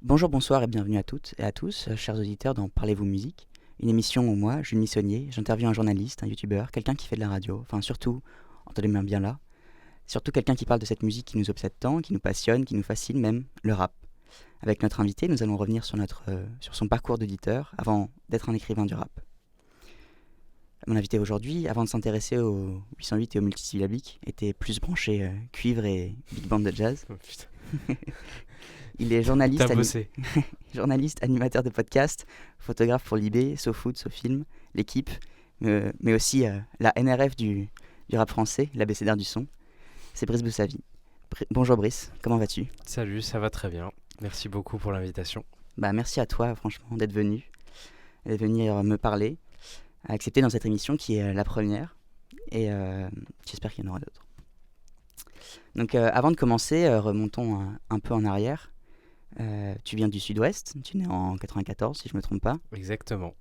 Bonjour, bonsoir et bienvenue à toutes et à tous, chers auditeurs dans Parlez-vous musique, une émission où moi, Jules Missonnier, j'interviewe un journaliste, un youtubeur, quelqu'un qui fait de la radio, enfin surtout, entendez-moi bien là, surtout quelqu'un qui parle de cette musique qui nous obsède tant, qui nous passionne, qui nous fascine même, le rap. Avec notre invité, nous allons revenir sur son parcours d'auditeur avant d'être un écrivain du rap. Mon invité aujourd'hui, avant de s'intéresser au 808 et au multisyllabique, était plus branché cuivre et big band de jazz. Oh putain, Il est t'as bossé. journaliste, animateur de podcast, photographe pour Libé, SoFood, SoFilm, l'équipe, mais aussi la NRF du rap français, l'abécédaire du son. C'est Brice Boussavi. Bonjour Brice, comment vas-tu ? Salut, ça va très bien. Merci beaucoup pour l'invitation. Merci à toi franchement d'être venu me parler, à accepter dans cette émission qui est la première et j'espère qu'il y en aura d'autres. Donc avant de commencer, remontons un peu en arrière. Tu viens du sud-ouest, tu es né en 94 si je me trompe pas. Exactement.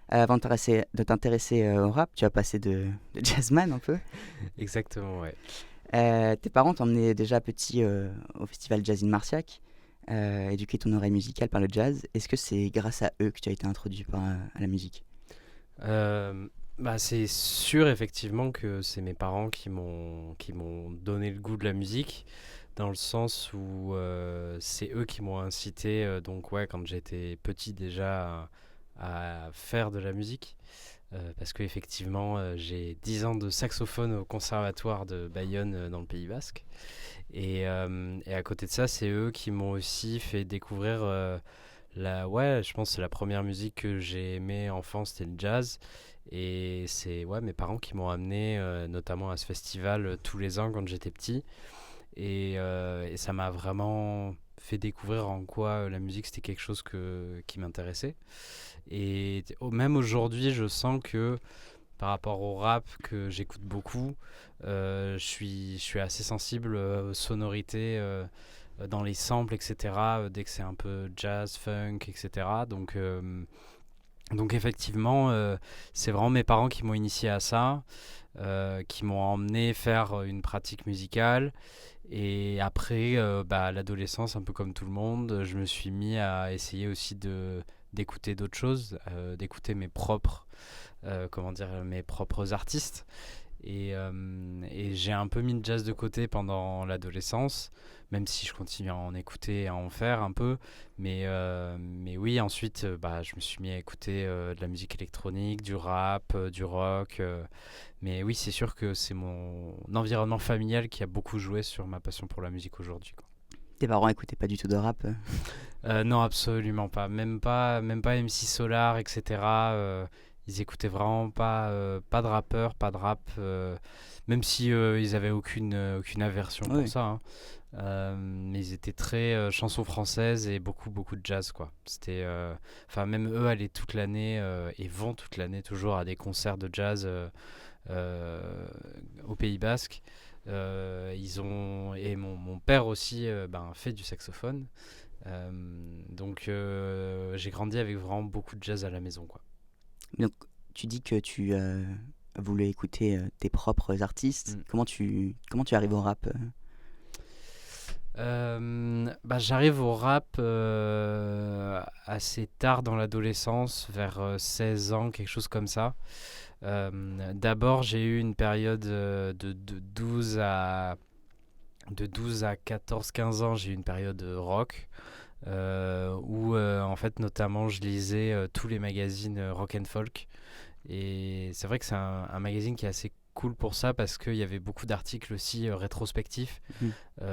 Avant de t'intéresser au rap, tu as passé de jazzman un peu. Exactement, ouais. Tes parents t'emmenaient déjà petit au festival Jazz in Marciac, éduquer ton oreille musicale par le jazz. Est-ce que c'est grâce à eux que tu as été introduit à la musique ? C'est sûr effectivement que c'est mes parents qui m'ont donné le goût de la musique, dans le sens où c'est eux qui m'ont incité, quand j'étais petit déjà, à faire de la musique. Parce qu'effectivement, j'ai 10 ans de saxophone au conservatoire de Bayonne dans le Pays Basque. Et à côté de ça, c'est eux qui m'ont aussi fait découvrir je pense que c'est la première musique que j'ai aimée enfant, c'était le jazz. Et c'est mes parents qui m'ont amené notamment à ce festival tous les ans quand j'étais petit. Et ça m'a vraiment fait découvrir en quoi la musique c'était quelque chose qui m'intéressait. Et même aujourd'hui, je sens que par rapport au rap que j'écoute beaucoup, je suis assez sensible aux sonorités, dans les samples, etc. Dès que c'est un peu jazz, funk, etc. Donc effectivement, c'est vraiment mes parents qui m'ont initié à ça, qui m'ont emmené faire une pratique musicale. Et après, à l'adolescence, un peu comme tout le monde, je me suis mis à essayer aussi d'écouter d'autres choses, d'écouter mes propres artistes. Et j'ai un peu mis le jazz de côté pendant l'adolescence, même si je continue à en écouter et à en faire un peu. Mais oui, ensuite, je me suis mis à écouter de la musique électronique, du rap, du rock. Mais oui, c'est sûr que c'est mon environnement familial qui a beaucoup joué sur ma passion pour la musique aujourd'hui, quoi. Tes parents écoutaient pas du tout de rap Non, absolument pas. Même pas MC Solar, etc. Ils écoutaient vraiment pas de rappeurs, pas de rap, même si ils avaient aucune aversion pour ça, hein. Mais ils étaient très chansons françaises et beaucoup de jazz, quoi. C'était, même eux allaient toute l'année et vont toute l'année toujours à des concerts de jazz au Pays Basque. Et mon père aussi fait du saxophone. J'ai grandi avec vraiment beaucoup de jazz à la maison, quoi. Donc tu dis que tu voulais écouter tes propres artistes. Comment tu arrives au rap J'arrive au rap assez tard dans l'adolescence, vers 16 ans, quelque chose comme ça. D'abord, j'ai eu une période de 12 à 14-15 ans, j'ai eu une période rock, où en fait notamment je lisais tous les magazines rock and folk. Et c'est vrai que c'est un magazine qui est assez cool pour ça, parce qu'il y avait beaucoup d'articles aussi rétrospectifs qui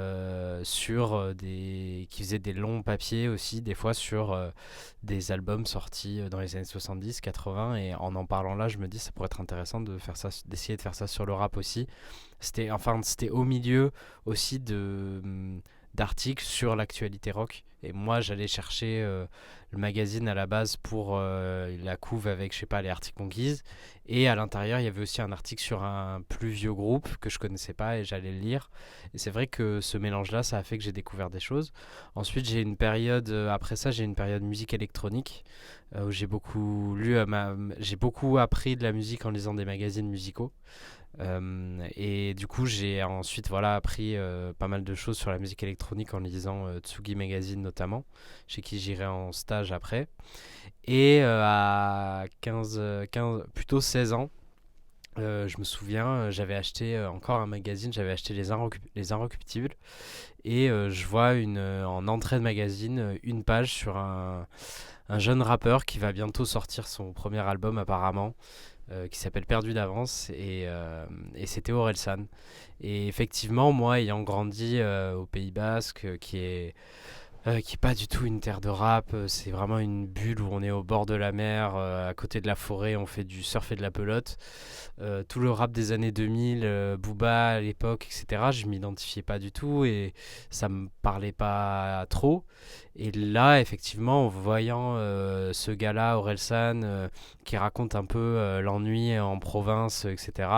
faisaient des longs papiers aussi, des fois sur des albums sortis dans les années 70-80. Et en parlant là, je me dis ça pourrait être intéressant d'essayer de faire ça sur le rap aussi. C'était au milieu aussi d'articles sur l'actualité rock Et moi, j'allais chercher le magazine à la base pour la couve avec, je sais pas, les Arctic Monkeys. Et à l'intérieur, il y avait aussi un article sur un plus vieux groupe que je connaissais pas et j'allais le lire. Et c'est vrai que ce mélange-là, ça a fait que j'ai découvert des choses. Ensuite, j'ai une période, après ça, j'ai une période musique électronique où j'ai beaucoup lu, j'ai beaucoup appris de la musique en lisant des magazines musicaux. Et du coup, j'ai ensuite voilà, appris pas mal de choses sur la musique électronique en lisant Tsugi Magazine notamment, chez qui j'irai en stage après. Et à plutôt 16 ans, je me souviens, j'avais acheté encore un magazine, j'avais acheté les Inrecuptibles. Et je vois en entrée de magazine une page sur un jeune rappeur qui va bientôt sortir son premier album apparemment, qui s'appelle Perdu d'avance, et c'était Orelsan. Et effectivement, moi ayant grandi au Pays Basque, qui est pas du tout une terre de rap, c'est vraiment une bulle où on est au bord de la mer, à côté de la forêt, on fait du surf et de la pelote. Tout le rap des années 2000, Booba à l'époque, etc., je m'identifiais pas du tout et ça me parlait pas trop. Et là, effectivement, en voyant ce gars-là, Orelsan, qui raconte un peu l'ennui en province, etc.,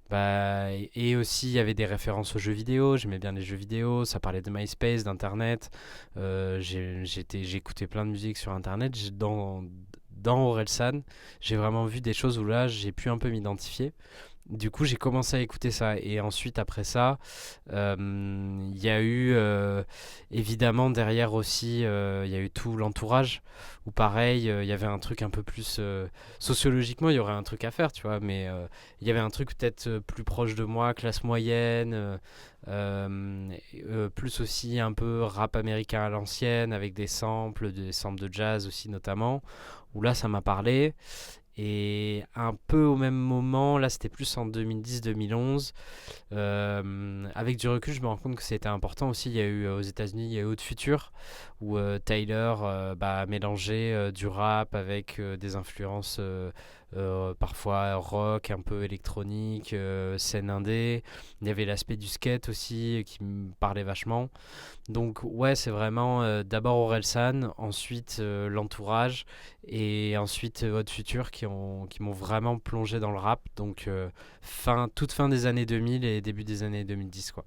bah, et aussi, il y avait des références aux jeux vidéo. J'aimais bien les jeux vidéo. Ça parlait de MySpace, d'Internet. J'écoutais plein de musique sur Internet. Dans Orelsan, j'ai vraiment vu des choses où là, j'ai pu un peu m'identifier. Du coup, j'ai commencé à écouter ça. Et ensuite, après ça, il y a eu évidemment derrière aussi, il y a eu tout l'entourage. Où pareil, il y avait un truc un peu plus sociologiquement, il y aurait un truc à faire, tu vois. Mais il y avait un truc peut-être plus proche de moi, classe moyenne, plus aussi un peu rap américain à l'ancienne, avec des samples de jazz aussi notamment. Où là, ça m'a parlé. Et un peu au même moment, là c'était plus en 2010-2011, avec du recul je me rends compte que c'était important aussi. Il y a eu aux États-Unis, il y a eu Haute Future, où Tyler a mélangé du rap avec des influences parfois rock, un peu électronique, scène indé. Il y avait l'aspect du skate aussi qui me parlait vachement. Donc ouais, c'est vraiment d'abord Orelsan, ensuite l'entourage et ensuite Odd Future qui m'ont vraiment plongé dans le rap. Donc toute fin des années 2000 et début des années 2010 quoi.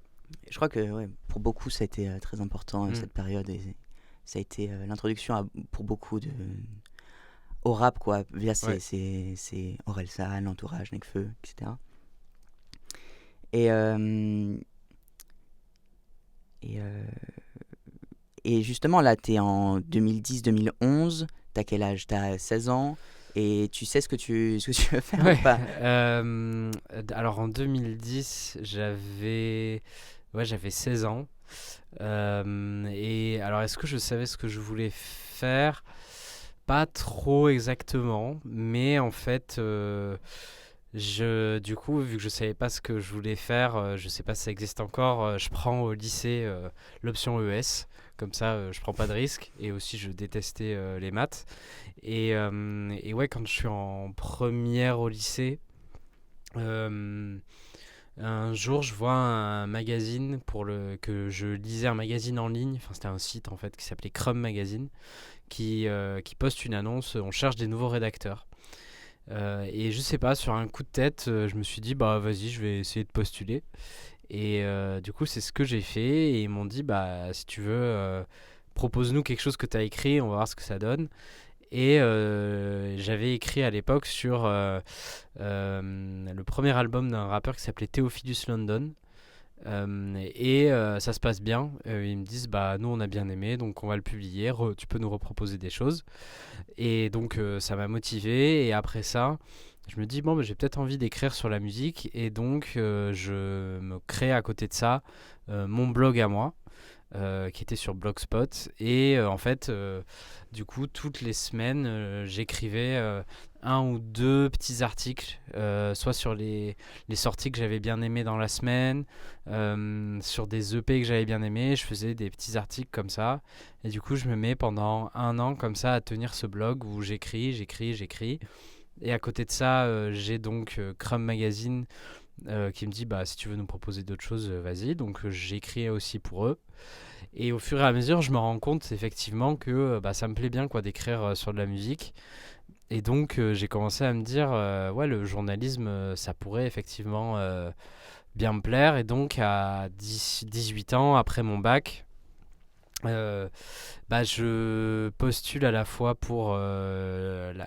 Je crois que ouais, pour beaucoup, ça a été très important Mm. cette période. Et ça a été l'introduction pour beaucoup au rap, quoi, via Ouais. ces Orelsan, l'entourage, Nekfeu, etc. Et, euh, et, euh, et justement, là, t'es en 2010-2011. T'as quel âge? T'as 16 ans. Et tu sais ce que tu veux faire ou Ouais. pas? Alors en 2010, j'avais 16 ans. Et alors est-ce que je savais ce que je voulais faire? Pas trop exactement, mais en fait, du coup, vu que je savais pas ce que je voulais faire, je sais pas si ça existe encore, je prends au lycée l'option ES. Comme ça, je prends pas de risque. Et aussi, je détestais les maths. Et ouais, quand je suis en première au lycée, euh, un jour, je vois un magazine que je lisais, un magazine en ligne. Enfin, c'était un site en fait qui s'appelait Crum Magazine, qui poste une annonce. On cherche des nouveaux rédacteurs. Et je sais pas, sur un coup de tête, je me suis dit bah vas-y, je vais essayer de postuler. Et du coup, c'est ce que j'ai fait. Et ils m'ont dit bah si tu veux, propose-nous quelque chose que tu as écrit, on va voir ce que ça donne. Et j'avais écrit à l'époque sur le premier album d'un rappeur qui s'appelait Theophilus London. Ça se passe bien. Ils me disent bah nous on a bien aimé, donc on va le publier. Tu peux nous reproposer des choses. Et donc ça m'a motivé. Et après ça, je me dis bon bah, j'ai peut-être envie d'écrire sur la musique. Et donc je me crée à côté de ça mon blog à moi. Qui était sur Blogspot. Et en fait, du coup, toutes les semaines, j'écrivais un ou deux petits articles, soit sur les sorties que j'avais bien aimées dans la semaine, sur des EP que j'avais bien aimés. Je faisais des petits articles comme ça. Et du coup, je me mets pendant un an comme ça à tenir ce blog où j'écris. Et à côté de ça, j'ai donc Crum Magazine qui me dit bah si tu veux nous proposer d'autres choses, vas-y. Donc j'écris aussi pour eux. Et au fur et à mesure, je me rends compte effectivement que bah, ça me plaît bien quoi d'écrire sur de la musique. Et donc j'ai commencé à me dire ouais le journalisme ça pourrait effectivement bien me plaire. Et donc à 18 ans après mon bac, euh, bah, je postule à la fois pour... il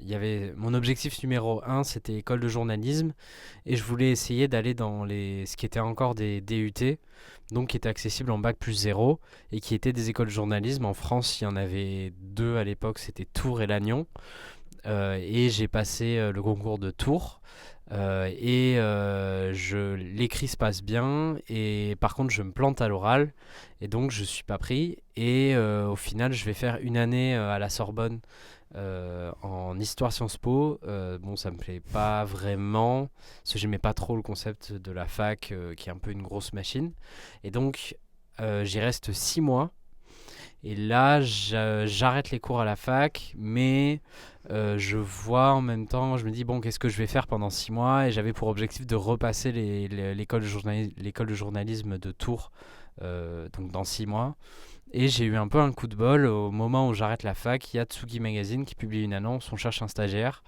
y avait mon objectif numéro un, c'était école de journalisme, et je voulais essayer d'aller dans ce qui était encore des DUT, donc qui étaient accessibles en bac plus 0, et qui étaient des écoles de journalisme. En France, il y en avait deux à l'époque, c'était Tours et Lannion. Et j'ai passé le concours de Tours. L'écrit se passe bien, et par contre je me plante à l'oral, et donc je suis pas pris. Et au final je vais faire une année à la Sorbonne en histoire Sciences Po. Bon, ça me plaît pas vraiment parce que j'aimais pas trop le concept de la fac qui est un peu une grosse machine, et donc j'y reste 6 mois. Et là, j'arrête les cours à la fac, mais je vois en même temps, je me dis, bon, qu'est-ce que je vais faire pendant 6 mois? Et j'avais pour objectif de repasser l'école de journalisme de Tours, donc dans 6 mois. Et j'ai eu un peu un coup de bol. Au moment où j'arrête la fac, il y a Tsugi Magazine qui publie une annonce, on cherche un stagiaire.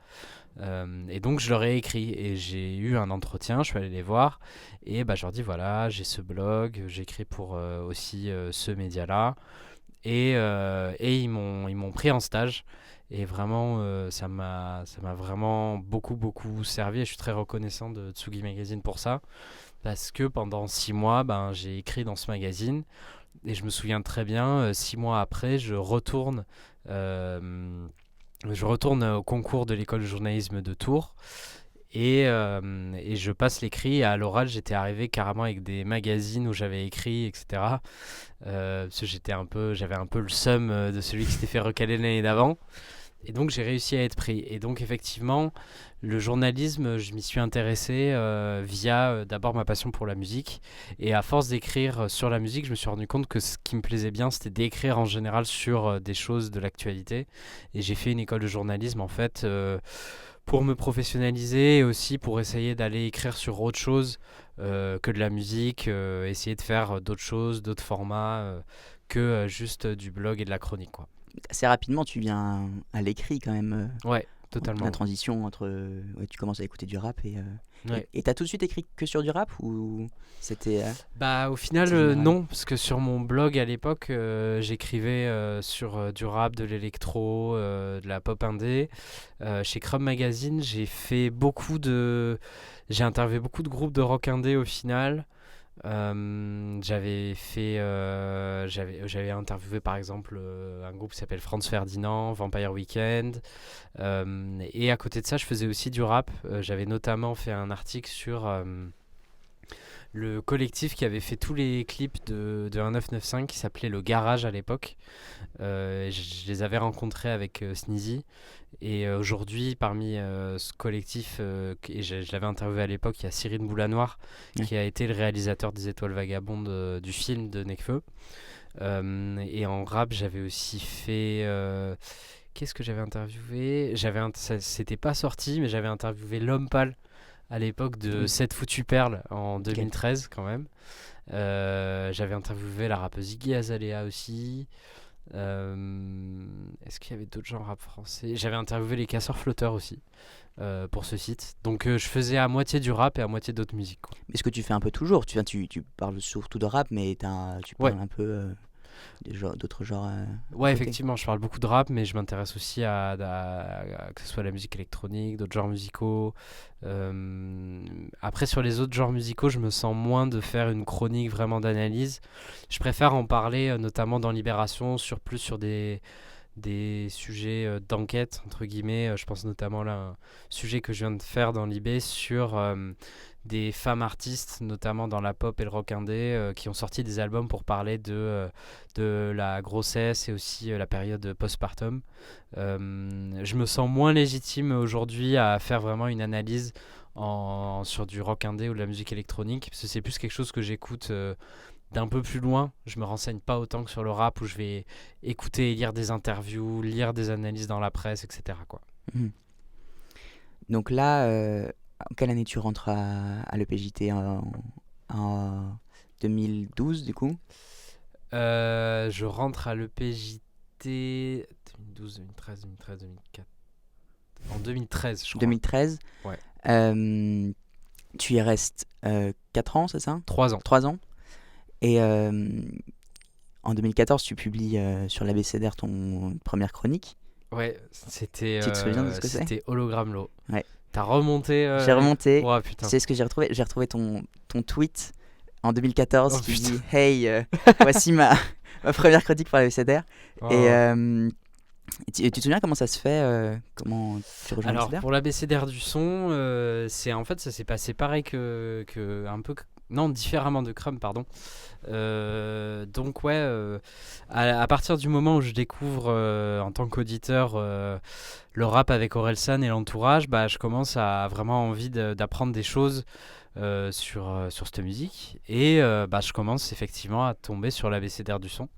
Et donc je leur ai écrit et j'ai eu un entretien, je suis allé les voir. Et bah, je leur dis, voilà, j'ai ce blog, j'écris pour aussi ce média-là. Et ils m'ont pris en stage. Et vraiment, ça m'a vraiment beaucoup, beaucoup servi. Et je suis très reconnaissant de Tsugi Magazine pour ça. Parce que pendant 6 mois, ben, j'ai écrit dans ce magazine. Et je me souviens très bien, 6 mois après, je retourne au concours de l'école de journalisme de Tours. Et je passe l'écrit. Et à l'oral, j'étais arrivé carrément avec des magazines où j'avais écrit, etc. Parce que j'avais un peu le seum de celui qui s'était fait recaler l'année d'avant. Et donc j'ai réussi à être pris. Et donc effectivement, le journalisme, je m'y suis intéressé via d'abord ma passion pour la musique. Et à force d'écrire sur la musique, je me suis rendu compte que ce qui me plaisait bien, c'était d'écrire en général sur des choses de l'actualité. Et j'ai fait une école de journalisme en fait pour me professionnaliser, et aussi pour essayer d'aller écrire sur autre chose que de la musique, essayer de faire d'autres choses, d'autres formats que juste du blog et de la chronique, quoi. Assez rapidement, tu viens à l'écrit quand même. Ouais, La totalement. transition entre. Ouais, tu commences à écouter du rap Ouais. et t'as tout de suite écrit que sur du rap ou c'était Bah au final assez général? non, parce que sur mon blog à l'époque j'écrivais sur du rap, de l'électro, de la pop indé. Chez Chrome Magazine j'ai interviewé beaucoup de groupes de rock indé au final. J'avais interviewé par exemple un groupe qui s'appelle Franz Ferdinand, Vampire Weekend. Et à côté de ça, je faisais aussi du rap. J'avais notamment fait un article sur le collectif qui avait fait tous les clips de 1995 qui s'appelait Le Garage à l'époque. Je les avais rencontrés avec Sneezy. Et aujourd'hui, parmi ce collectif, et je l'avais interviewé à l'époque, il y a Cyril Boulanoir Ouais. qui a été le réalisateur des Étoiles Vagabondes du film de Nekfeu. Et en rap, j'avais aussi fait. Qu'est-ce que j'avais interviewé? C'était pas sorti, mais j'avais interviewé L'Homme Pâle à l'époque de Oui. 7 Foutues Perles en Ok. 2013 quand même. J'avais interviewé la rappeuse Iggy Azalea aussi. Est-ce qu'il y avait d'autres gens rap français? J'avais interviewé les Casseurs Flotteurs aussi pour ce site. Donc je faisais à moitié du rap et à moitié d'autres musiques, quoi. Mais ce que tu fais un peu toujours, tu parles surtout de rap, mais tu Ouais. parles un peu d'autres genres à Ouais, côté. effectivement, je parle beaucoup de rap, mais je m'intéresse aussi que ce soit la musique électronique, d'autres genres musicaux. Après, sur les autres genres musicaux, je me sens moins de faire une chronique vraiment d'analyse. Je préfère en parler, notamment dans Libération, plus sur des sujets d'enquête, entre guillemets. Je pense notamment là à un sujet que je viens de faire dans Libé sur des femmes artistes, notamment dans la pop et le rock indé, qui ont sorti des albums pour parler de la grossesse et aussi la période postpartum. Je me sens moins légitime aujourd'hui à faire vraiment une analyse sur du rock indé ou de la musique électronique, parce que c'est plus quelque chose que j'écoute d'un peu plus loin. Je me renseigne pas autant que sur le rap où je vais écouter et lire des interviews, lire des analyses dans la presse, etc., quoi. Mhm. Donc là, En quelle année tu rentres à l'EPJT en 2012 du coup? Je rentre à l'EPJT 2012, 2013, 2013, 2004. En 2013, je crois. 2013. Ouais. Tu y restes 4 ans, c'est ça? 3 ans. 3 ans. Et en 2014, tu publies sur l'ABCDR ton première chronique. Ouais, c'était Tu te souviens de ce que c'est? c'était Hologramlo. Ouais. T'as remonté J'ai remonté. Oh putain. C'est ce que j'ai retrouvé. J'ai retrouvé ton tweet en 2014 Oh, qui putain. dit Hey, voici ma première chronique pour l'ABCDR. Oh. Et tu te souviens comment ça se fait comment tu rejoins Alors l'ABCDR? pour l'ABCDR du son, c'est en fait ça s'est passé pareil que un peu non différemment de Crum pardon. Donc ouais, à partir du moment où je découvre en tant qu'auditeur le rap avec Orelsan et l'entourage, bah je commence à vraiment envie d'apprendre des choses sur cette musique et bah je commence effectivement à tomber sur l'ABCDR du son.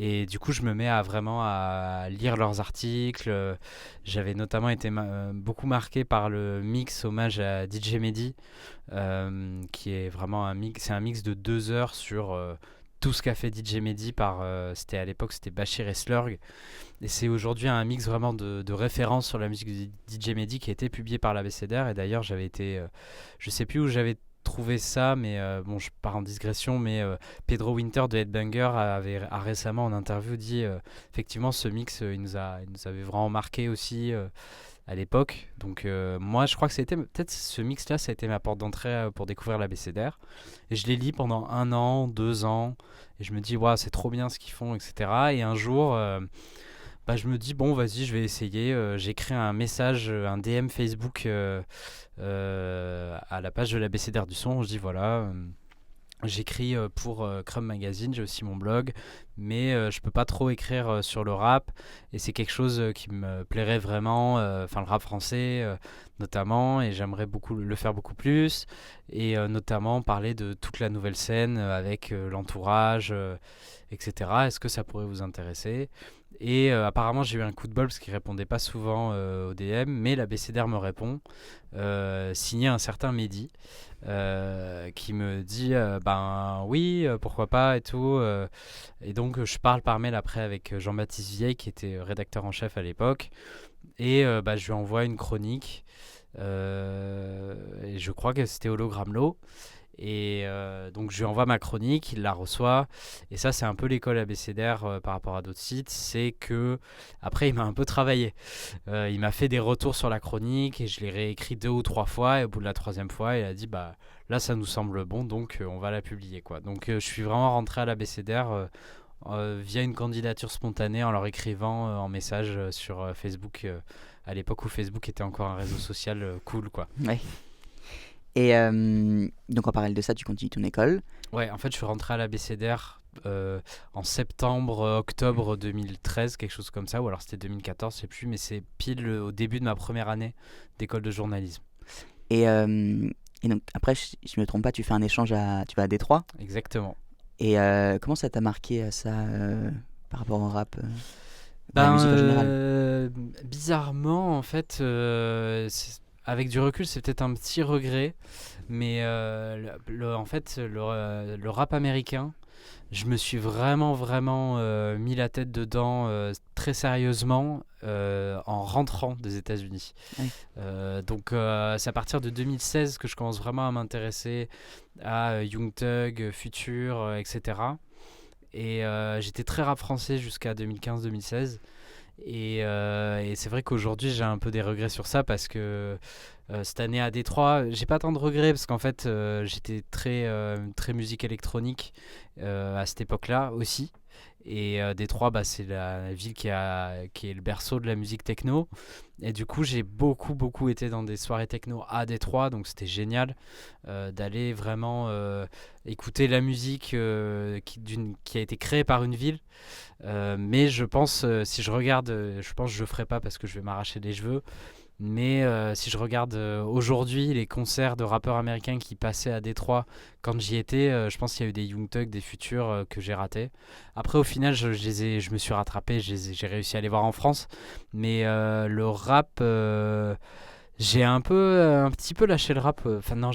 Et du coup, je me mets à vraiment à lire leurs articles. J'avais notamment été beaucoup marqué par le mix hommage à DJ Mehdi, qui est vraiment c'est un mix de 2 heures sur tout ce qu'a fait DJ Mehdi c'était à l'époque, c'était Bachir et Slurg. Et c'est aujourd'hui un mix vraiment de référence sur la musique de DJ Mehdi qui a été publié par l'ABCDR. Et d'ailleurs, j'avais été, je sais plus où j'avais trouvé ça, mais bon, je pars en digression, mais Pedro Winter de Headbanger a récemment en interview dit effectivement ce mix il nous avait vraiment marqué aussi à l'époque. Donc moi je crois que c'était peut-être ce mix là, ça a été ma porte d'entrée pour découvrir l'ABCDR. Et je les lis pendant 1 an, 2 ans, et je me dis waouh, c'est trop bien ce qu'ils font, etc. Et un jour bah, je me dis bon vas-y, je vais essayer. J'écris un message, un DM Facebook à la page de l'ABCDR du son. Je dis voilà, j'écris pour Crum Magazine, j'ai aussi mon blog, mais je peux pas trop écrire sur le rap, et c'est quelque chose qui me plairait vraiment, enfin le rap français notamment, et j'aimerais beaucoup le faire beaucoup plus, et notamment parler de toute la nouvelle scène avec l'entourage, etc. Est-ce que ça pourrait vous intéresser? Et apparemment j'ai eu un coup de bol parce qu'il répondait pas souvent au DM, mais l'ABCDR me répond, signé un certain Mehdi, qui me dit ben oui, pourquoi pas et tout. Et donc je parle par mail après avec Jean-Baptiste Vieille qui était rédacteur en chef à l'époque, et bah, je lui envoie une chronique, et je crois que c'était Hologramlo. Et donc je lui envoie ma chronique, il la reçoit, et ça c'est un peu l'école ABCDR par rapport à d'autres sites, c'est que après il m'a un peu travaillé, il m'a fait des retours sur la chronique et je l'ai réécrit 2 ou 3 fois, et au bout de la 3e fois il a dit bah là ça nous semble bon, donc on va la publier quoi. Donc je suis vraiment rentré à l'ABCDR via une candidature spontanée en leur écrivant en message sur Facebook, à l'époque où Facebook était encore un réseau social cool quoi. Ouais. Et donc en parallèle de ça, tu continues ton école. Ouais, en fait, je suis rentré à l'ABCDR en septembre, octobre 2013, quelque chose comme ça, ou alors c'était 2014, je sais plus, mais c'est pile au début de ma première année d'école de journalisme. Et donc après, si je me trompe pas, tu fais un échange tu vas à Détroit. Exactement. Et comment ça t'a marqué ça par rapport au rap, à la musique en général? Bizarrement, en fait, avec du recul, c'est peut-être un petit regret, mais en fait, le rap américain, je me suis vraiment, vraiment mis la tête dedans très sérieusement en rentrant des États-Unis. Oui. Donc, c'est à partir de 2016 que je commence vraiment à m'intéresser à Young Thug, Future, etc. Et j'étais très rap français jusqu'à 2015-2016. Et c'est vrai qu'aujourd'hui j'ai un peu des regrets sur ça, parce que cette année à Détroit, j'ai pas tant de regrets parce qu'en fait j'étais très musique électronique à cette époque-là aussi. Et Détroit, bah, c'est la ville qui est le berceau de la musique techno. Et du coup, j'ai beaucoup été dans des soirées techno à Détroit. Donc c'était génial d'aller vraiment écouter la musique qui a été créée par une ville. Mais je pense, si je regarde, je pense que je le ferai pas parce que je vais m'arracher les cheveux. Mais si je regarde aujourd'hui les concerts de rappeurs américains qui passaient à Détroit quand j'y étais, je pense qu'il y a eu des Young Thug, des Futurs que j'ai ratés. Après, au final, je me suis rattrapé, j'ai réussi à les voir en France. Mais le rap, J'ai un petit peu lâché le rap. Enfin non,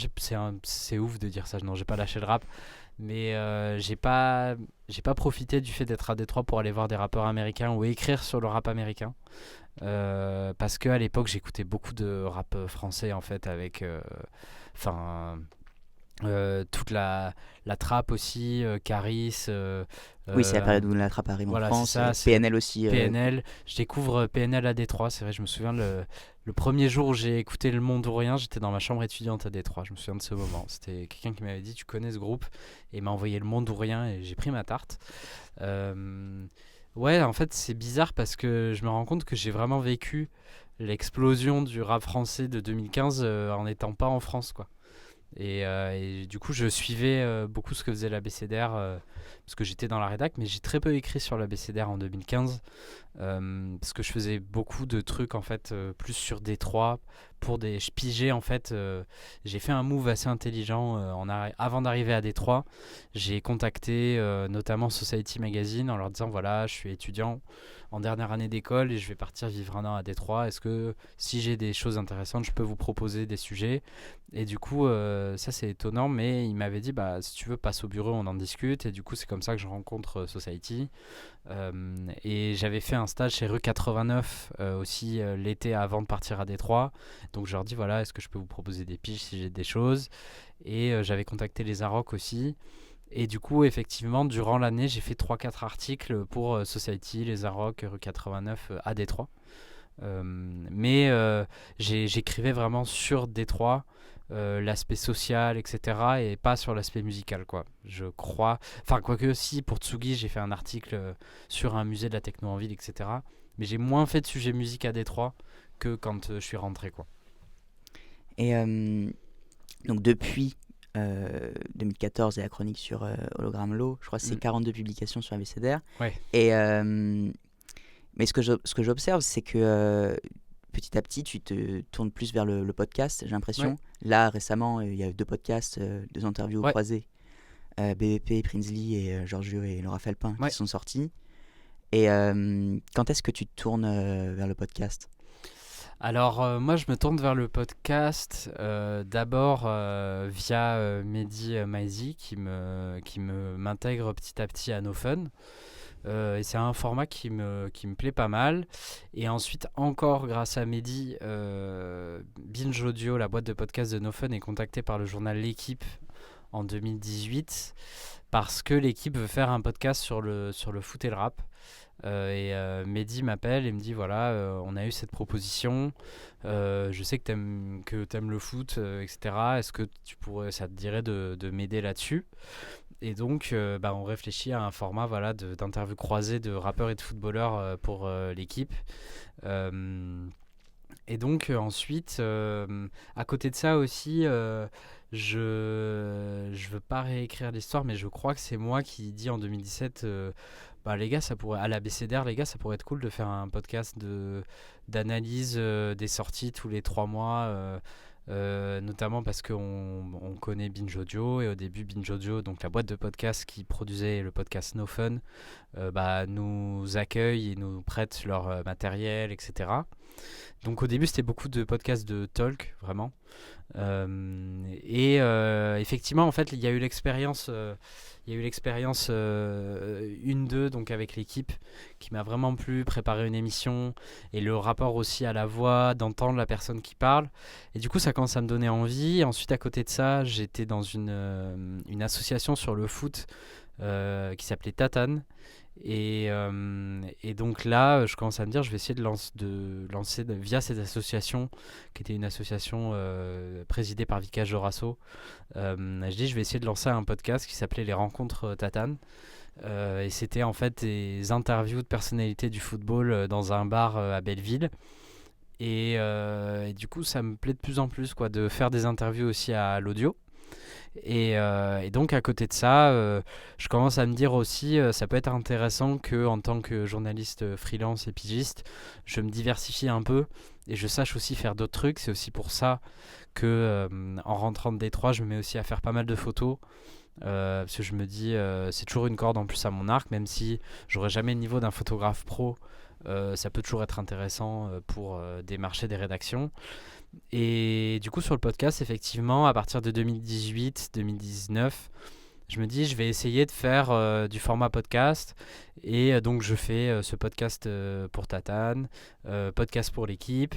c'est ouf de dire ça. Non, j'ai pas lâché le rap, mais j'ai pas profité du fait d'être à Détroit pour aller voir des rappeurs américains ou écrire sur le rap américain. Parce que à l'époque, j'écoutais beaucoup de rap français en fait, avec, enfin, toute la trappe aussi, Caris. Oui, c'est la euh, période où la trappe arrive en voilà, c'est France. ça. C'est PNL aussi. PNL. Je découvre PNL à Détroit. C'est vrai, je me souviens le premier jour où j'ai écouté Le Monde ou Rien, j'étais dans ma chambre étudiante à Détroit. Je me souviens de ce moment. C'était quelqu'un qui m'avait dit tu connais ce groupe et il m'a envoyé Le Monde ou Rien et j'ai pris ma tarte. Euh, ouais, en fait, c'est bizarre parce que je me rends compte que j'ai vraiment vécu l'explosion du rap français de 2015 en n'étant pas en France, quoi. Et du coup, je suivais beaucoup ce que faisait l'ABCDR parce que j'étais dans la rédac, mais j'ai très peu écrit sur l'ABCDR en 2015 parce que je faisais beaucoup de trucs en fait plus sur Détroit pour des je pigeais en fait j'ai fait un move assez intelligent avant d'arriver à Détroit. J'ai contacté notamment Society Magazine en leur disant voilà, je suis étudiant en dernière année d'école et je vais partir vivre un an à Détroit. Est-ce que si j'ai des choses intéressantes, je peux vous proposer des sujets? Et du coup, ça c'est étonnant, mais il m'avait dit bah si tu veux passe au bureau, on en discute. Et du coup, c'est comme ça que je rencontre Society. Et j'avais fait un stage chez Rue 89 aussi l'été avant de partir à Détroit. Donc je leur dis voilà, est-ce que je peux vous proposer des piges si j'ai des choses? Et j'avais contacté les Arocs aussi. Et du coup, effectivement, durant l'année, j'ai fait 3-4 articles pour Society, les Arocs, Rue 89 à Détroit. Mais j'écrivais vraiment sur Détroit, l'aspect social, etc. et pas sur l'aspect musical, quoi. Je crois. Enfin, quoique, si, pour Tsugi, j'ai fait un article sur un musée de la techno en ville, etc. Mais j'ai moins fait de sujet musique à Détroit que quand je suis rentré, quoi. Et donc depuis 2014 et la chronique sur Hologram Low, je crois que c'est Mm. 42 publications sur ABCDR. Ouais, Et, mais ce que j'observe, c'est que petit à petit, tu te tournes plus vers le podcast, j'ai l'impression. ouais, Là, récemment, il y a eu deux podcasts, deux interviews ouais, croisées, BBP, Prinsley et Giorgio et Laura Felpin qui ouais. sont sortis. Et quand est-ce que tu te tournes vers le podcast? Alors, moi, je me tourne vers le podcast d'abord via Mehdi Maizi qui m'intègre petit à petit à No Fun. Et c'est un format qui me plaît pas mal. Et ensuite, encore grâce à Mehdi, Binge Audio, la boîte de podcast de No Fun, est contactée par le journal L'équipe en 2018 parce que l'équipe veut faire un podcast sur le foot et le rap. Mehdi m'appelle et me dit voilà, on a eu cette proposition, je sais que t'aimes le foot, etc. Est-ce que ça te dirait de m'aider là-dessus? Et donc, bah, on réfléchit à un format voilà, d'interviews croisées de rappeurs et de footballeurs pour l'équipe. Euh, et donc, ensuite, à côté de ça aussi, je veux pas réécrire l'histoire, mais je crois que c'est moi qui dis en 2017 bah, les gars, à la BCDR, les gars, ça pourrait être cool de faire un podcast d'analyse des sorties tous les 3 mois. Notamment parce qu'on connaît Binge Audio et au début Binge Audio, donc la boîte de podcast qui produisait le podcast No Fun, bah, nous accueille et nous prête leur matériel, etc. Donc au début c'était beaucoup de podcasts de talk vraiment. Effectivement en fait il y a eu l'expérience 1-2 donc avec l'équipe qui m'a vraiment plu, préparer une émission et le rapport aussi à la voix, d'entendre la personne qui parle. Et du coup ça commence à me donner envie. Ensuite à côté de ça j'étais dans une association sur le foot qui s'appelait Tatane. Et donc là, je commence à me dire, je vais essayer de lancer via cette association, qui était une association présidée par Vika Jorasso. Je dis, je vais essayer de lancer un podcast qui s'appelait Les Rencontres Tatane. Et c'était en fait des interviews de personnalités du football dans un bar à Belleville. Et du coup, ça me plaît de plus en plus quoi, de faire des interviews aussi à l'audio. Et donc à côté de ça, je commence à me dire aussi, ça peut être intéressant que en tant que journaliste freelance et pigiste, je me diversifie un peu et je sache aussi faire d'autres trucs. C'est aussi pour ça que en rentrant de Détroit, je me mets aussi à faire pas mal de photos. Parce que je me dis, c'est toujours une corde en plus à mon arc, même si j'aurai jamais le niveau d'un photographe pro. ça peut toujours être intéressant pour démarcher des rédactions. Et du coup, sur le podcast, effectivement, à partir de 2018-2019, je me dis, je vais essayer de faire du format podcast. Et donc, je fais ce podcast pour Tatane, podcast pour l'équipe.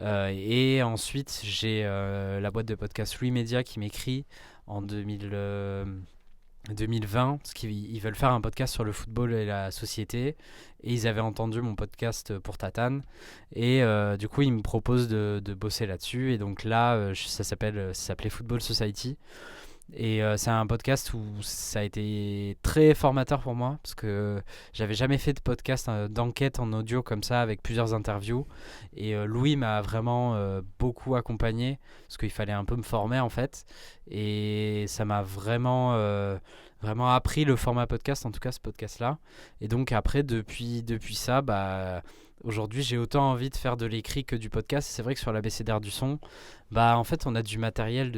Et ensuite, j'ai la boîte de podcast Louis Media qui m'écrit en 2020, parce qu'ils veulent faire un podcast sur le football et la société. Et ils avaient entendu mon podcast pour Tatane. Et du coup, ils me proposent de bosser là-dessus. Et donc là, ça s'appelait Football Society. Et c'est un podcast où ça a été très formateur pour moi parce que j'avais jamais fait de podcast d'enquête en audio comme ça avec plusieurs interviews. Et Louis m'a vraiment beaucoup accompagné parce qu'il fallait un peu me former en fait. Et ça m'a vraiment appris le format podcast, en tout cas ce podcast-là. Et donc après, depuis ça, aujourd'hui j'ai autant envie de faire de l'écrit que du podcast. C'est vrai que sur l'ABCDR du son, en fait on a du matériel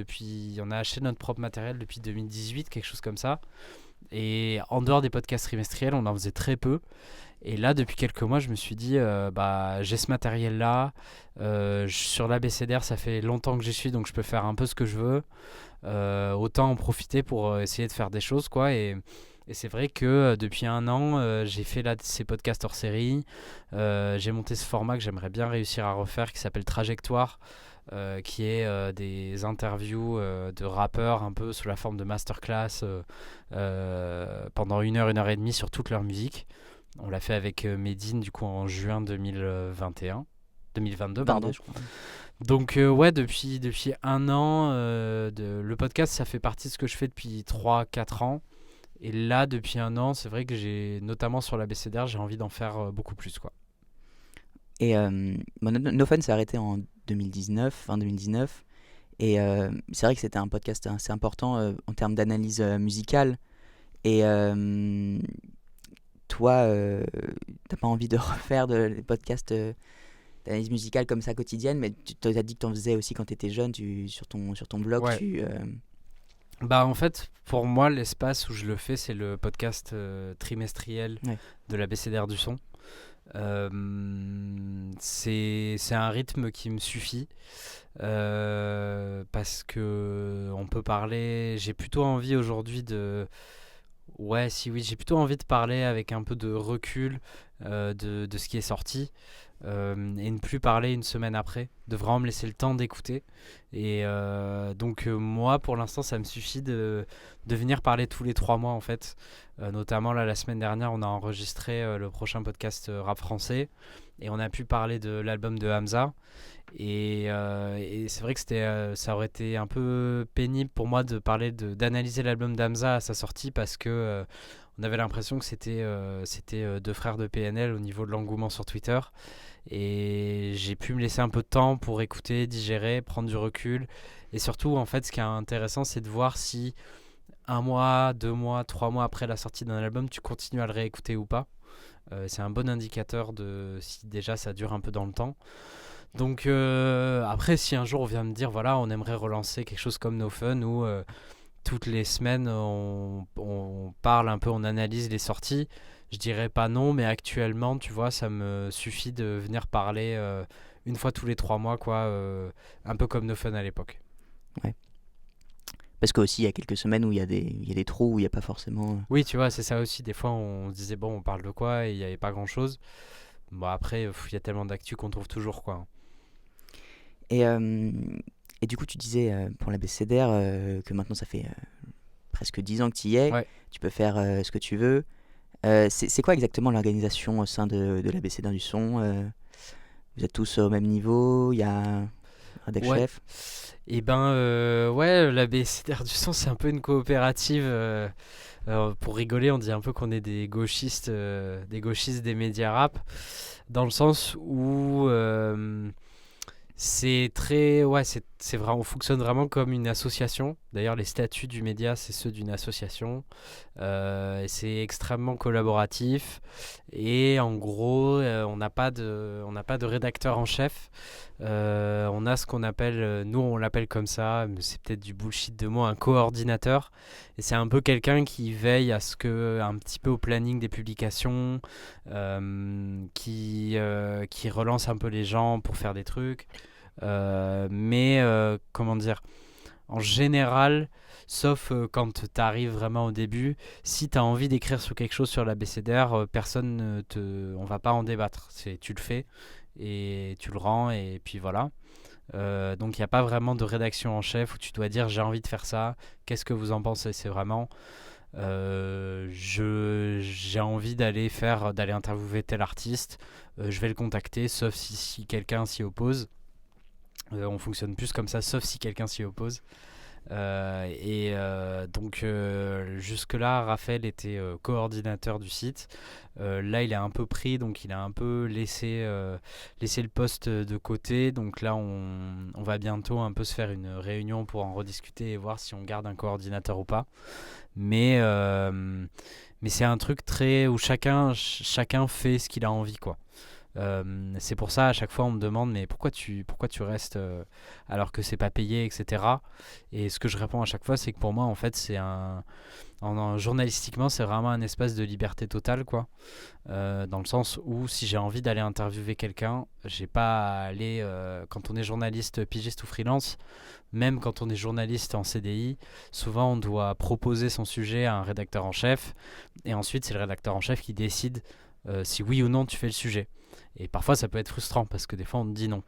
on a acheté notre propre matériel depuis 2018, quelque chose comme ça. Et en dehors des podcasts trimestriels, on en faisait très peu. Et là, depuis quelques mois, je me suis dit, j'ai ce matériel-là. Sur l'ABCDR, ça fait longtemps que j'y suis, donc je peux faire un peu ce que je veux. Autant en profiter pour essayer de faire des choses, quoi. Et c'est vrai que depuis un an, j'ai fait ces podcasts hors série. J'ai monté ce format que j'aimerais bien réussir à refaire qui s'appelle Trajectoire, qui est des interviews de rappeurs un peu sous la forme de masterclass pendant 1 heure et demie sur toute leur musique. On l'a fait avec Medine du coup en juin 2022, pardon. Je crois. Donc ouais, depuis un an, le podcast, ça fait partie de ce que je fais depuis 3-4 ans. Et là, depuis un an, c'est vrai que notamment sur l'ABCDR, j'ai envie d'en faire beaucoup plus, quoi. Et No Fun s'est arrêté en 2019, fin 2019. Et c'est vrai que c'était un podcast assez important en termes d'analyse musicale. Et toi, t'as pas envie de refaire des podcasts d'analyse musicale comme ça quotidienne, mais tu as dit que t'en faisais aussi quand t'étais jeune, sur ton blog. Ouais. En fait, pour moi, l'espace où je le fais, c'est le podcast trimestriel de l'ABCDR du son. C'est un rythme qui me suffit parce que on peut parler. J'ai plutôt envie aujourd'hui j'ai plutôt envie de parler avec un peu de recul de ce qui est sorti et ne plus parler une semaine après, de vraiment me laisser le temps d'écouter. Et donc moi, pour l'instant, ça me suffit de venir parler tous les 3 mois en fait. Notamment là, la semaine dernière, on a enregistré le prochain podcast rap français et on a pu parler de l'album de Hamza. Et c'est vrai que ça aurait été un peu pénible pour moi de d'analyser l'album d'Hamza à sa sortie parce que on avait l'impression que c'était deux frères de PNL au niveau de l'engouement sur Twitter. Et j'ai pu me laisser un peu de temps pour écouter, digérer, prendre du recul. Et surtout, en fait, ce qui est intéressant, c'est de voir si 1 mois, 2 mois, 3 mois après la sortie d'un album, tu continues à le réécouter ou pas. C'est un bon indicateur de si déjà ça dure un peu dans le temps. Donc après, si un jour on vient me dire, voilà, on aimerait relancer quelque chose comme No Fun où toutes les semaines on parle un peu, on analyse les sorties, je dirais pas non, mais actuellement, tu vois, ça me suffit de venir parler une fois tous les 3 mois, quoi, un peu comme No Fun à l'époque. Ouais. Parce qu'aussi, il y a quelques semaines où il y a des trous, où il n'y a pas forcément... Oui, tu vois, c'est ça aussi. Des fois, on se disait, bon, on parle de quoi et il n'y avait pas grand-chose. Bon, après, il y a tellement d'actu qu'on trouve toujours, quoi. Et du coup, tu disais pour l'ABCDR que maintenant, ça fait presque 10 ans que tu y es. Ouais. Tu peux faire ce que tu veux. C'est quoi exactement l'organisation au sein de l'ABCDR du son Vous êtes tous au même niveau? Il y a un rédac-chef? Et l'ABCDR du son, c'est un peu une coopérative. Pour rigoler, on dit un peu qu'on est des gauchistes des médias rap, dans le sens où c'est vrai, on fonctionne vraiment comme une association. D'ailleurs, les statuts du média, c'est ceux d'une association. Et c'est extrêmement collaboratif. Et en gros, on n'a pas de rédacteur en chef. On a ce qu'on appelle, nous on l'appelle comme ça, mais c'est peut-être du bullshit de mots, un coordinateur. Et c'est un peu quelqu'un qui veille à ce que, un petit peu au planning des publications, qui relance un peu les gens pour faire des trucs. Mais comment dire, en général, sauf quand tu arrives vraiment au début, si tu as envie d'écrire sur quelque chose sur l'ABCDR, personne on va pas en débattre. Tu le fais et tu le rends et puis voilà. Donc il n'y a pas vraiment de rédaction en chef où tu dois dire j'ai envie de faire ça, qu'est-ce que vous en pensez. C'est vraiment j'ai envie d'aller interviewer tel artiste, je vais le contacter, sauf si quelqu'un s'y oppose. On fonctionne plus comme ça, sauf si quelqu'un s'y oppose. Jusque-là, Raphaël était coordinateur du site. Là, il est un peu pris, donc il a un peu laissé le poste de côté. Donc là, on va bientôt un peu se faire une réunion pour en rediscuter et voir si on garde un coordinateur ou pas. Mais c'est un truc très où chacun fait ce qu'il a envie, quoi. C'est pour ça à chaque fois on me demande mais pourquoi tu restes alors que c'est pas payé, etc. Et ce que je réponds à chaque fois c'est que pour moi en fait journalistiquement c'est vraiment un espace de liberté totale, quoi. Dans le sens où si j'ai envie d'aller interviewer quelqu'un, j'ai pas à aller quand on est journaliste pigiste ou freelance, même quand on est journaliste en CDI, souvent on doit proposer son sujet à un rédacteur en chef et ensuite c'est le rédacteur en chef qui décide si oui ou non tu fais le sujet. Et parfois ça peut être frustrant parce que des fois on te dit non.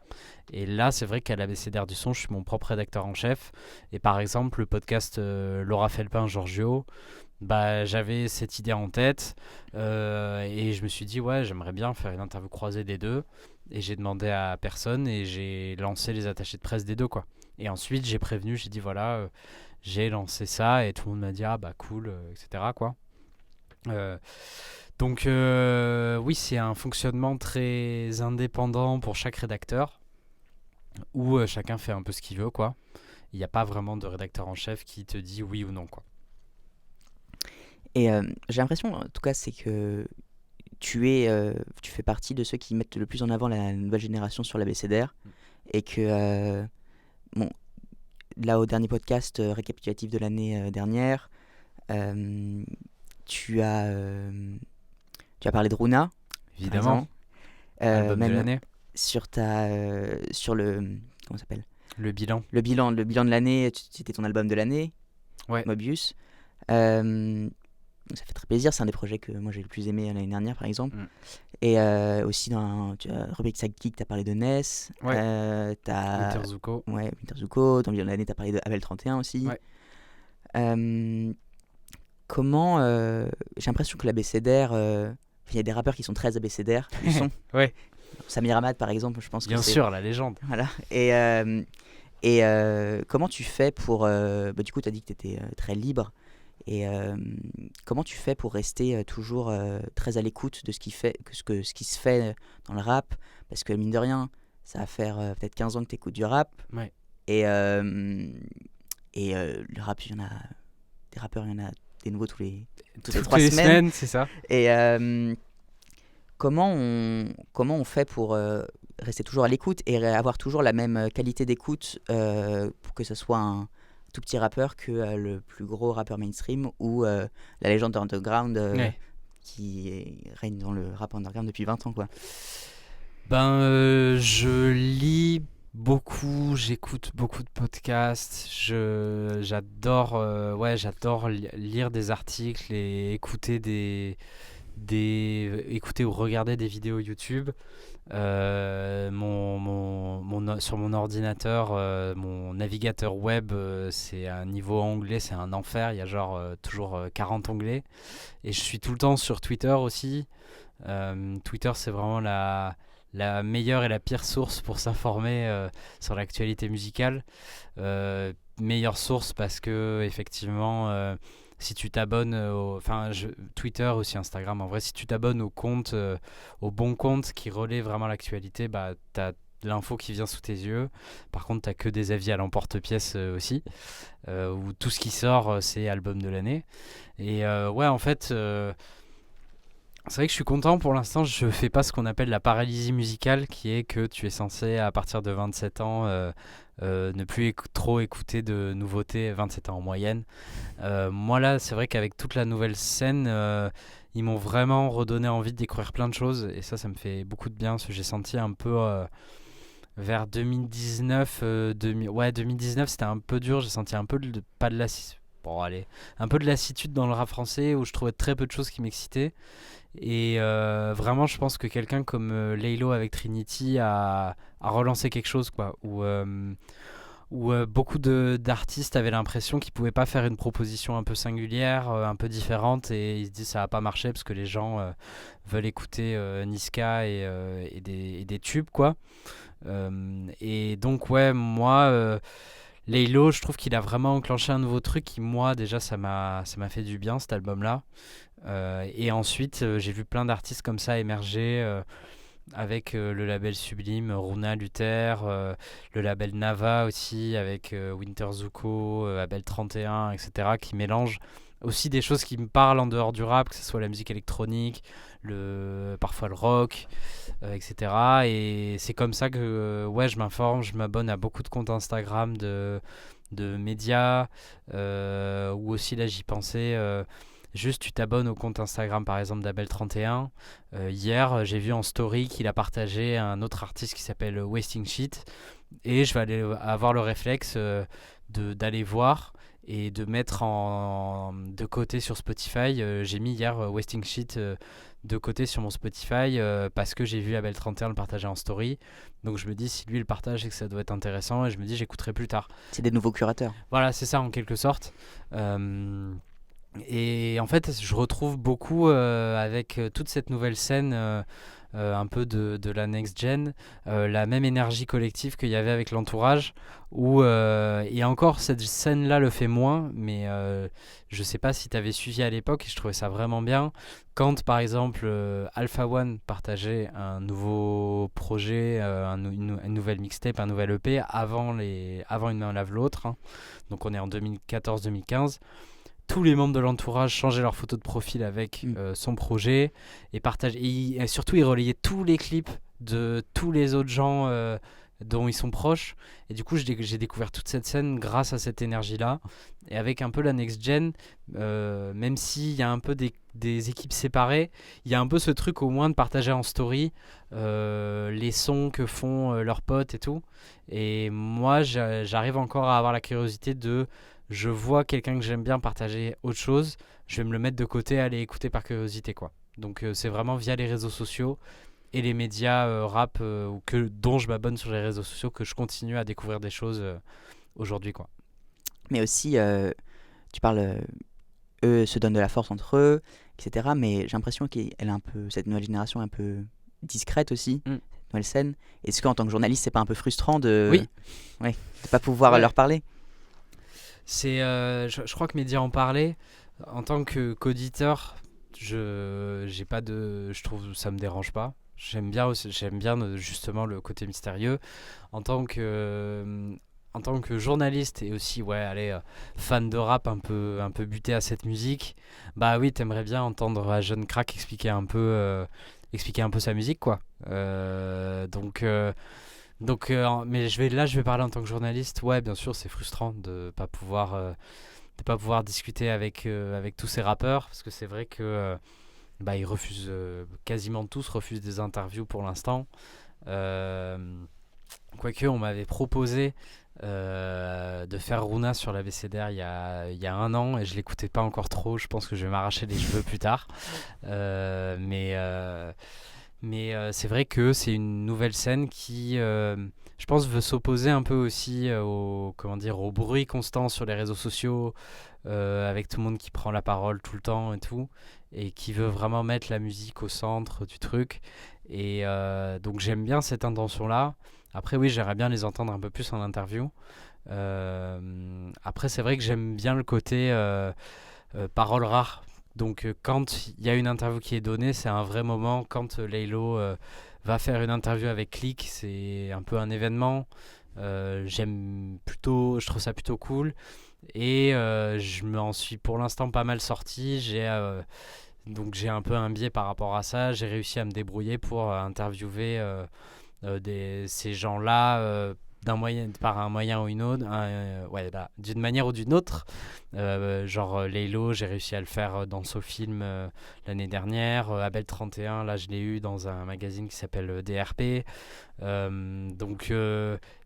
Et là c'est vrai qu'à l'ABCDR du son je suis mon propre rédacteur en chef. Et par exemple le podcast Laura Felpin Giorgio, bah, j'avais cette idée en tête et je me suis dit ouais j'aimerais bien faire une interview croisée des deux. Et j'ai demandé à personne et j'ai lancé les attachés de presse des deux, quoi. Et ensuite j'ai prévenu, j'ai dit voilà j'ai lancé ça et tout le monde m'a dit ah bah cool, etc., quoi. Euh, oui, c'est un fonctionnement très indépendant pour chaque rédacteur, où chacun fait un peu ce qu'il veut, quoi. Il n'y a pas vraiment de rédacteur en chef qui te dit oui ou non, quoi. Et j'ai l'impression, en tout cas, c'est que tu fais partie de ceux qui mettent le plus en avant la nouvelle génération sur l'ABCDR. Et que, bon, là, au dernier podcast récapitulatif de l'année dernière, euh, tu as, euh, tu as parlé de Runa, par Évidemment, exemple. album de Même l'année, sur le, comment ça s'appelle? le bilan. Le bilan de l'année, c'était ton album de l'année, Ouais, Mobius. Euh, Ça fait très plaisir, c'est un des projets que moi j'ai le plus aimé l'année dernière, par exemple. mm, Et aussi dans rubrique Sidekick, t'as parlé de Ness, ouais, t'as Winter Zuko. ouais, Winter Zuko, dans le milieu de l'année t'as parlé de Abel 31 aussi. Ouais. Euh, Comment j'ai l'impression que l'ABCDR, il y a des rappeurs qui sont très ABCDR du son. Ouais, Samir Hamad par exemple, je pense que bien c'est sûr, la légende. voilà. Et comment tu fais pour du coup t'as dit que t'étais très libre. Et comment tu fais pour rester toujours très à l'écoute de ce qui se fait dans le rap? Parce que mine de rien, ça va faire peut-être 15 ans que tu écoutes du rap. Ouais. Et, le rap, il y en a des rappeurs, il y en a des nouveaux toutes les Toutes 3 les semaines. semaines, c'est ça. Et comment on fait pour rester toujours à l'écoute et avoir toujours la même qualité d'écoute pour que ce soit un tout petit rappeur que le plus gros rappeur mainstream ou la légende de underground Ouais. règne dans le rap underground depuis 20 ans, quoi. Ben, je lis beaucoup, j'écoute beaucoup de podcasts, j'adore lire des articles et écouter ou regarder des vidéos YouTube. Sur mon ordinateur, mon navigateur web, c'est un niveau anglais, c'est un enfer. Il y a genre toujours 40 onglets. Et je suis tout le temps sur Twitter aussi. Twitter, c'est vraiment la meilleure et la pire source pour s'informer sur l'actualité musicale. Meilleure source parce que effectivement, si tu t'abonnes, Twitter aussi Instagram, en vrai, si tu t'abonnes au bon compte qui relaie vraiment l'actualité, bah t'as l'info qui vient sous tes yeux. Par contre, t'as que des avis à l'emporte-pièce aussi, où tout ce qui sort, c'est album de l'année. Et ouais, en fait. C'est vrai que je suis content pour l'instant, je fais pas ce qu'on appelle la paralysie musicale, qui est que tu es censé, à partir de 27 ans, ne plus trop écouter de nouveautés, 27 ans en moyenne. Moi là, c'est vrai qu'avec toute la nouvelle scène, ils m'ont vraiment redonné envie de découvrir plein de choses, et ça me fait beaucoup de bien, parce que j'ai senti un peu vers 2019, 2019 c'était un peu dur, j'ai senti un peu pas de lassitude. Bon, allez, un peu de lassitude dans le rap français où je trouvais très peu de choses qui m'excitaient. Et vraiment, je pense que quelqu'un comme Laylo avec Trinity a relancé quelque chose, quoi. Où beaucoup d'artistes avaient l'impression qu'ils pouvaient pas faire une proposition un peu singulière, un peu différente, et ils se disent ça va pas marcher parce que les gens veulent écouter Niska et des tubes, quoi. Et donc, ouais, moi. Laylo, je trouve qu'il a vraiment enclenché un nouveau truc qui, moi, déjà, ça m'a fait du bien, cet album-là. Et ensuite, j'ai vu plein d'artistes comme ça émerger avec le label Sublime, Runa Luther, le label Nava aussi, avec Winter Zuko, Abel 31, etc., qui mélangent aussi des choses qui me parlent en dehors du rap, que ce soit la musique électronique, parfois le rock, etc. Et c'est comme ça que ouais, je m'informe, je m'abonne à beaucoup de comptes Instagram de médias, ou aussi là j'y pensais. Juste, tu t'abonnes au compte Instagram par exemple d'Abel 31. Hier, j'ai vu en story qu'il a partagé un autre artiste qui s'appelle Wasting Shit. Et je vais aller avoir le réflexe d'aller voir et de mettre de côté sur Spotify. J'ai mis hier Wasting Shit de côté sur mon Spotify parce que j'ai vu Abel 31 le partager en story. Donc je me dis, si lui le partage, c'est que ça doit être intéressant. Et je me dis, j'écouterai plus tard. C'est des nouveaux curateurs. Voilà, c'est ça en quelque sorte. Et en fait, je retrouve beaucoup avec toute cette nouvelle scène, un peu de la next gen, la même énergie collective qu'il y avait avec l'entourage. Et encore, cette scène-là le fait moins, mais je sais pas si tu avais suivi à l'époque, et je trouvais ça vraiment bien. Quand par exemple Alpha One partageait un nouveau projet, une nouvelle mixtape, un nouvel EP avant Une main lave l'autre, hein. Donc on est en 2014-2015. Tous les membres de l'entourage changeaient leur photo de profil avec son projet et partageaient. Et surtout, ils relayaient tous les clips de tous les autres gens dont ils sont proches. Et du coup, j'ai découvert toute cette scène grâce à cette énergie-là. Et avec un peu la next gen, même s'il y a un peu des équipes séparées, il y a un peu ce truc au moins de partager en story les sons que font leurs potes et tout. Et moi, j'arrive encore à avoir la curiosité de je vois quelqu'un que j'aime bien partager autre chose, je vais me le mettre de côté, aller écouter par curiosité, quoi. Donc c'est vraiment via les réseaux sociaux et les médias rap dont je m'abonne sur les réseaux sociaux que je continue à découvrir des choses aujourd'hui, quoi. Mais aussi, tu parles, eux se donnent de la force entre eux, etc. Mais j'ai l'impression cette nouvelle génération est un peu discrète aussi, Mm. nouvelle scène. Est-ce qu'en tant que journaliste, c'est pas un peu frustrant de Oui. Ouais, de pas pouvoir Ouais. leur parler? C'est, je crois que Média en parlait. En tant qu'auditeur, je trouve ça me dérange pas. J'aime bien justement le côté mystérieux. En tant que, en tant que journaliste et aussi ouais, allez, fan de rap un peu buté à cette musique, bah oui, t'aimerais bien entendre un jeune crack expliquer un peu sa musique, quoi. Mais je vais parler en tant que journaliste. Ouais, bien sûr, c'est frustrant de pas pouvoir discuter avec tous ces rappeurs parce que c'est vrai que bah, ils refusent quasiment tous refusent des interviews pour l'instant. Euh, Quoique, on m'avait proposé de faire Runa sur la BCDR il y a un an et je l'écoutais pas encore trop. Je pense que je vais m'arracher les cheveux plus tard. Mais c'est vrai que c'est une nouvelle scène qui, je pense, veut s'opposer un peu aussi comment dire, au bruit constant sur les réseaux sociaux, avec tout le monde qui prend la parole tout le temps et tout, et qui veut vraiment mettre la musique au centre du truc. Et donc j'aime bien cette intention-là. Après, oui, j'aimerais bien les entendre un peu plus en interview. Après, c'est vrai que j'aime bien le côté parole rare. Donc quand il y a une interview qui est donnée, c'est un vrai moment. Quand Laylo va faire une interview avec Click, c'est un peu un événement. Je trouve ça plutôt cool. Et je m'en suis pour l'instant pas mal sorti. J'ai donc j'ai un peu un biais par rapport à ça. J'ai réussi à me débrouiller pour interviewer ces gens-là par un moyen ou une autre, ouais, là, d'une manière ou d'une autre. Genre Laylo, j'ai réussi à le faire dans SoFilm l'année dernière. Abel 31, là je l'ai eu dans un magazine qui s'appelle DRP. Donc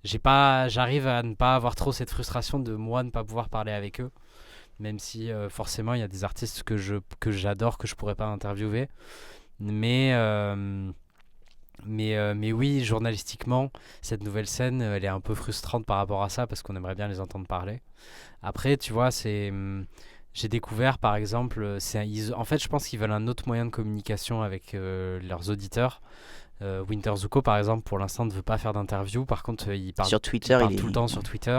j'arrive à ne pas avoir trop cette frustration de moi ne pas pouvoir parler avec eux. Même si forcément il y a des artistes que j'adore, que je pourrais pas interviewer. Mais, mais oui, journalistiquement, cette nouvelle scène, elle est un peu frustrante par rapport à ça parce qu'on aimerait bien les entendre parler. Après, tu vois, j'ai découvert par exemple, en fait, je pense qu'ils veulent un autre moyen de communication avec leurs auditeurs. Winter Zuko, par exemple, pour l'instant, ne veut pas faire d'interview. Par contre, il parle, Sur Twitter, il parle tout le temps sur Twitter.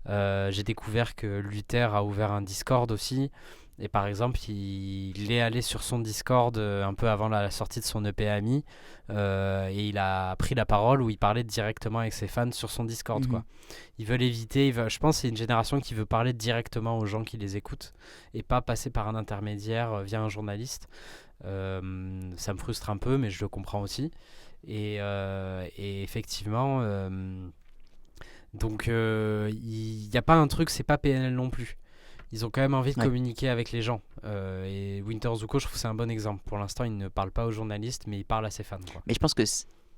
J'ai découvert que Luther a ouvert un Discord aussi. Et par exemple, il est allé sur son Discord un peu avant la sortie de son EP Ami. Et il a pris la parole où il parlait directement avec ses fans sur son Discord, quoi. Ils veulent éviter, je pense que c'est une génération qui veut parler directement aux gens qui les écoutent et pas passer par un intermédiaire via un journaliste. Ça me frustre un peu, mais je le comprends aussi. Et effectivement, donc il n'y a pas un truc, c'est pas PNL non plus. Ils ont quand même envie de communiquer avec les gens. Et Winter Zuko, je trouve que c'est un bon exemple. Pour l'instant, il ne parle pas aux journalistes, mais il parle à ses fans, quoi. Mais je pense que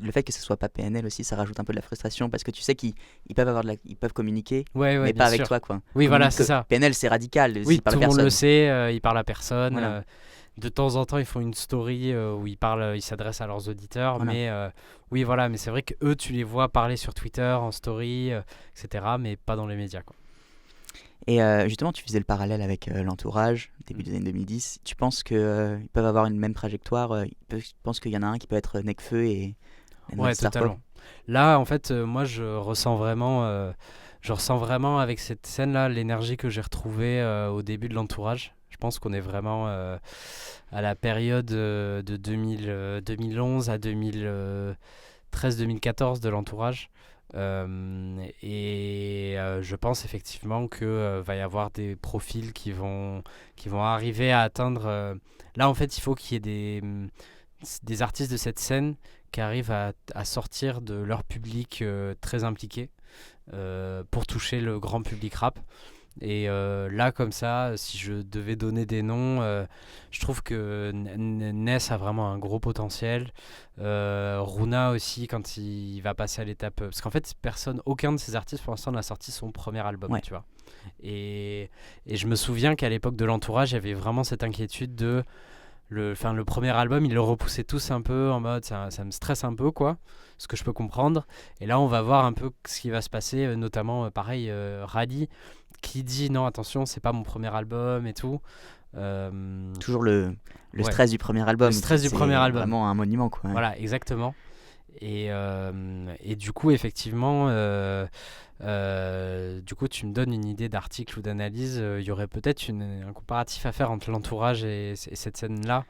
le fait que ce soit pas PNL aussi, ça rajoute un peu de la frustration parce que tu sais qu'ils peuvent ils peuvent communiquer, mais pas avec toi, quoi. Oui, voilà, c'est ça. PNL, c'est radical. Oui, tout le monde le sait, ils parlent à personne. Voilà. De temps en temps, ils font une story où ils s'adressent à leurs auditeurs. Voilà. Mais oui, voilà, mais c'est vrai que eux, tu les vois parler sur Twitter, en story, etc., mais pas dans les médias, quoi. Et justement, tu faisais le parallèle avec l'entourage, début des années 2010. Tu penses qu'ils peuvent avoir une même trajectoire Tu penses qu'il y en a un qui peut être Nekfeu et ouais, totalement. Là, en fait, moi, je ressens vraiment avec cette scène-là l'énergie que j'ai retrouvée au début de l'entourage. Je pense qu'on est vraiment à la période de 2011 à 2013-2014 de l'entourage. Je pense effectivement que va y avoir des profils qui vont arriver à atteindre. Là, en fait, il faut qu'il y ait des artistes de cette scène qui arrivent à sortir de leur public très impliqué pour toucher le grand public rap. Et là, comme ça, si je devais donner des noms, je trouve que Ness a vraiment un gros potentiel. Runa aussi, quand il va passer à l'étape. Parce qu'en fait, aucun de ces artistes pour l'instant n'a sorti son premier album, tu vois. Et je me souviens qu'à l'époque de l'entourage, il y avait vraiment cette inquiétude de. Le premier album, ils le repoussaient tous un peu en mode ça me stresse un peu, quoi. Ce que je peux comprendre. Et là, on va voir un peu ce qui va se passer, notamment, pareil, Rally qui dit non, attention, c'est pas mon premier album et tout. Toujours le stress du premier album. Le stress du premier album. Vraiment un monument, quoi. Voilà, exactement. Et du coup, effectivement, du coup, tu me donnes une idée d'article ou d'analyse. Il y aurait peut-être un comparatif à faire entre l'entourage et cette scène-là,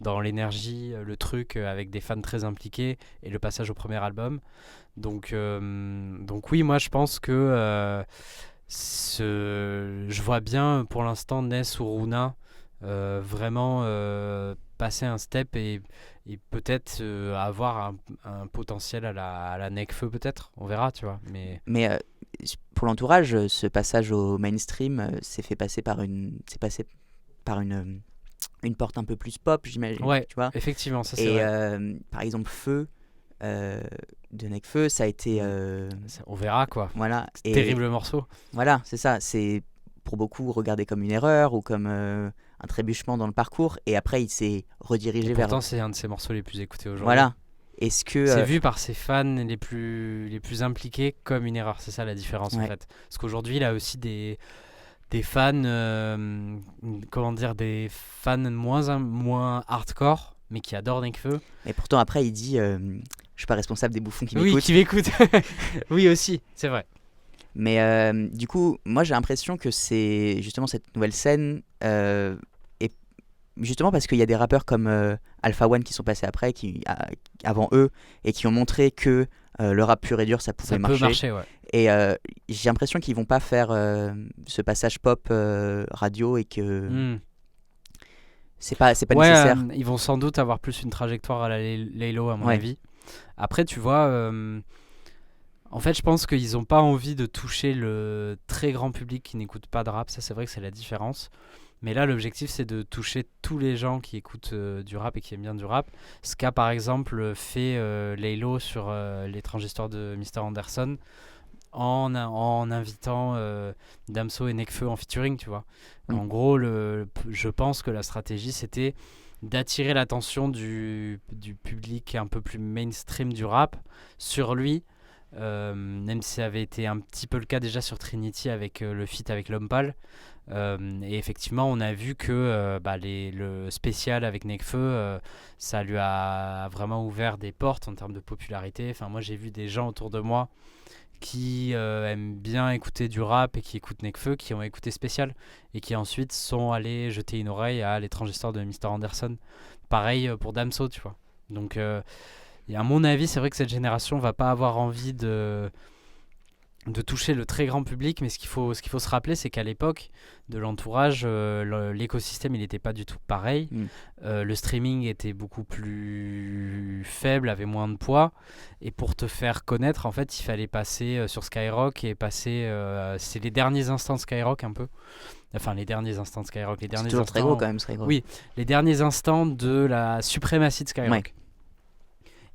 dans l'énergie, le truc, avec des fans très impliqués et le passage au premier album. Donc oui, moi, je pense que je vois bien pour l'instant Ness ou Runa vraiment passer un step et peut-être avoir un potentiel à la Nekfeu, peut-être, on verra, tu vois. Mais pour l'entourage, ce passage au mainstream s'est passé par une porte un peu plus pop, j'imagine. Ouais, tu vois. effectivement, ça c'est vrai. Par exemple, Feu de Nekfeu, ça a été. On verra, quoi. Voilà. Terrible morceau. Voilà, c'est ça. C'est pour beaucoup regardé comme une erreur ou comme un trébuchement dans le parcours. Et après, il s'est redirigé vers. Pourtant, c'est un de ses morceaux les plus écoutés aujourd'hui. Voilà. Est-ce que c'est vu par ses fans les plus impliqués comme une erreur. C'est ça la différence, en fait. Parce qu'aujourd'hui, il a aussi des fans, des fans moins hardcore, mais qui adorent Nekfeu. Et pourtant, après, il dit je suis pas responsable des bouffons qui m'écoutent. Oui, qui m'écoutent. Oui, aussi, c'est vrai. Mais du coup, moi, j'ai l'impression que c'est justement cette nouvelle scène, et justement parce qu'il y a des rappeurs comme Alpha One qui sont passés après, avant eux, et qui ont montré que le rap pur et dur, ça pouvait marcher. Ça peut marcher, ouais. Et j'ai l'impression qu'ils vont pas faire ce passage pop radio et que C'est pas Ouais, nécessaire. ils vont sans doute avoir plus une trajectoire à la Laylo, à mon Ouais. avis. Après, tu vois, en fait, je pense qu'ils n'ont pas envie de toucher le très grand public qui n'écoute pas de rap. Ça, c'est vrai que c'est la différence. Mais là, l'objectif, c'est de toucher tous les gens qui écoutent du rap et qui aiment bien du rap. Ce qu'a, par exemple, fait Laylo sur Les Transistors de Mr. Anderson en invitant Damso et Nekfeu en featuring, tu vois. Mm. En gros, je pense que la stratégie, c'était d'attirer l'attention du public un peu plus mainstream du rap sur lui, même si ça avait été un petit peu le cas déjà sur Trinity avec le feat avec L'Homme Pâle. Et effectivement, on a vu que le spécial avec Nekfeu, ça lui a vraiment ouvert des portes en termes de popularité. Enfin, moi, j'ai vu des gens autour de moi qui aiment bien écouter du rap et qui écoutent Nekfeu, qui ont écouté Spécial et qui ensuite sont allés jeter une oreille à Les Transistors de Mr. Anderson. Pareil pour Damso, tu vois. Donc, et à mon avis, c'est vrai que cette génération va pas avoir envie de toucher le très grand public, mais ce qu'il faut se rappeler, c'est qu'à l'époque de l'entourage, l'écosystème il n'était pas du tout pareil. Mm. Le streaming était beaucoup plus faible, avait moins de poids, et pour te faire connaître, en fait, il fallait passer sur Skyrock et passer. C'est les derniers instants de Skyrock un peu. Enfin, les derniers instants de Skyrock, les C'est derniers toujours très gros instants. quand même, ce gros. Oui, les derniers instants de la suprématie de Ouais. Skyrock.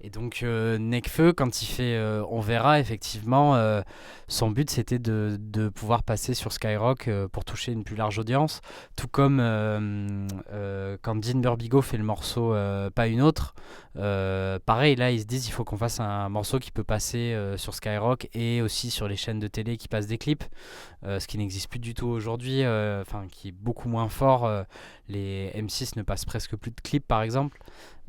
Et donc Nekfeu, quand il fait On verra, effectivement, son but c'était de pouvoir passer sur Skyrock pour toucher une plus large audience. Tout comme quand Dean Burbigo fait le morceau Pas une autre. Pareil, là ils se disent il faut qu'on fasse un morceau qui peut passer sur Skyrock et aussi sur les chaînes de télé qui passent des clips. Ce qui n'existe plus du tout aujourd'hui, enfin qui est beaucoup moins fort. Les M6 ne passent presque plus de clips par exemple.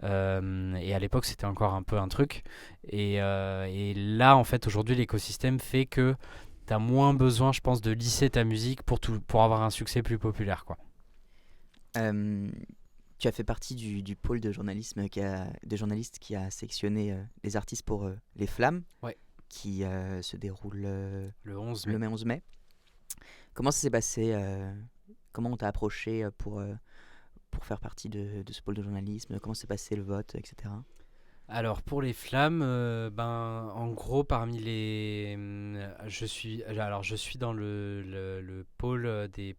Et à l'époque, c'était encore un peu un truc. Et là, en fait, aujourd'hui, l'écosystème fait que tu as moins besoin, je pense, de lisser ta musique pour avoir un succès plus populaire, quoi. Euh, Tu as fait partie du pôle de journalistes qui a sélectionné les artistes pour les Flammes, Ouais. qui se déroulent Le 11 le mai. 11 mai. Comment ça s'est passé comment on t'a approché pour faire partie de ce pôle de journalisme? Comment s'est passé le vote, etc. Alors pour les flammes, en gros parmi je suis dans le pôle des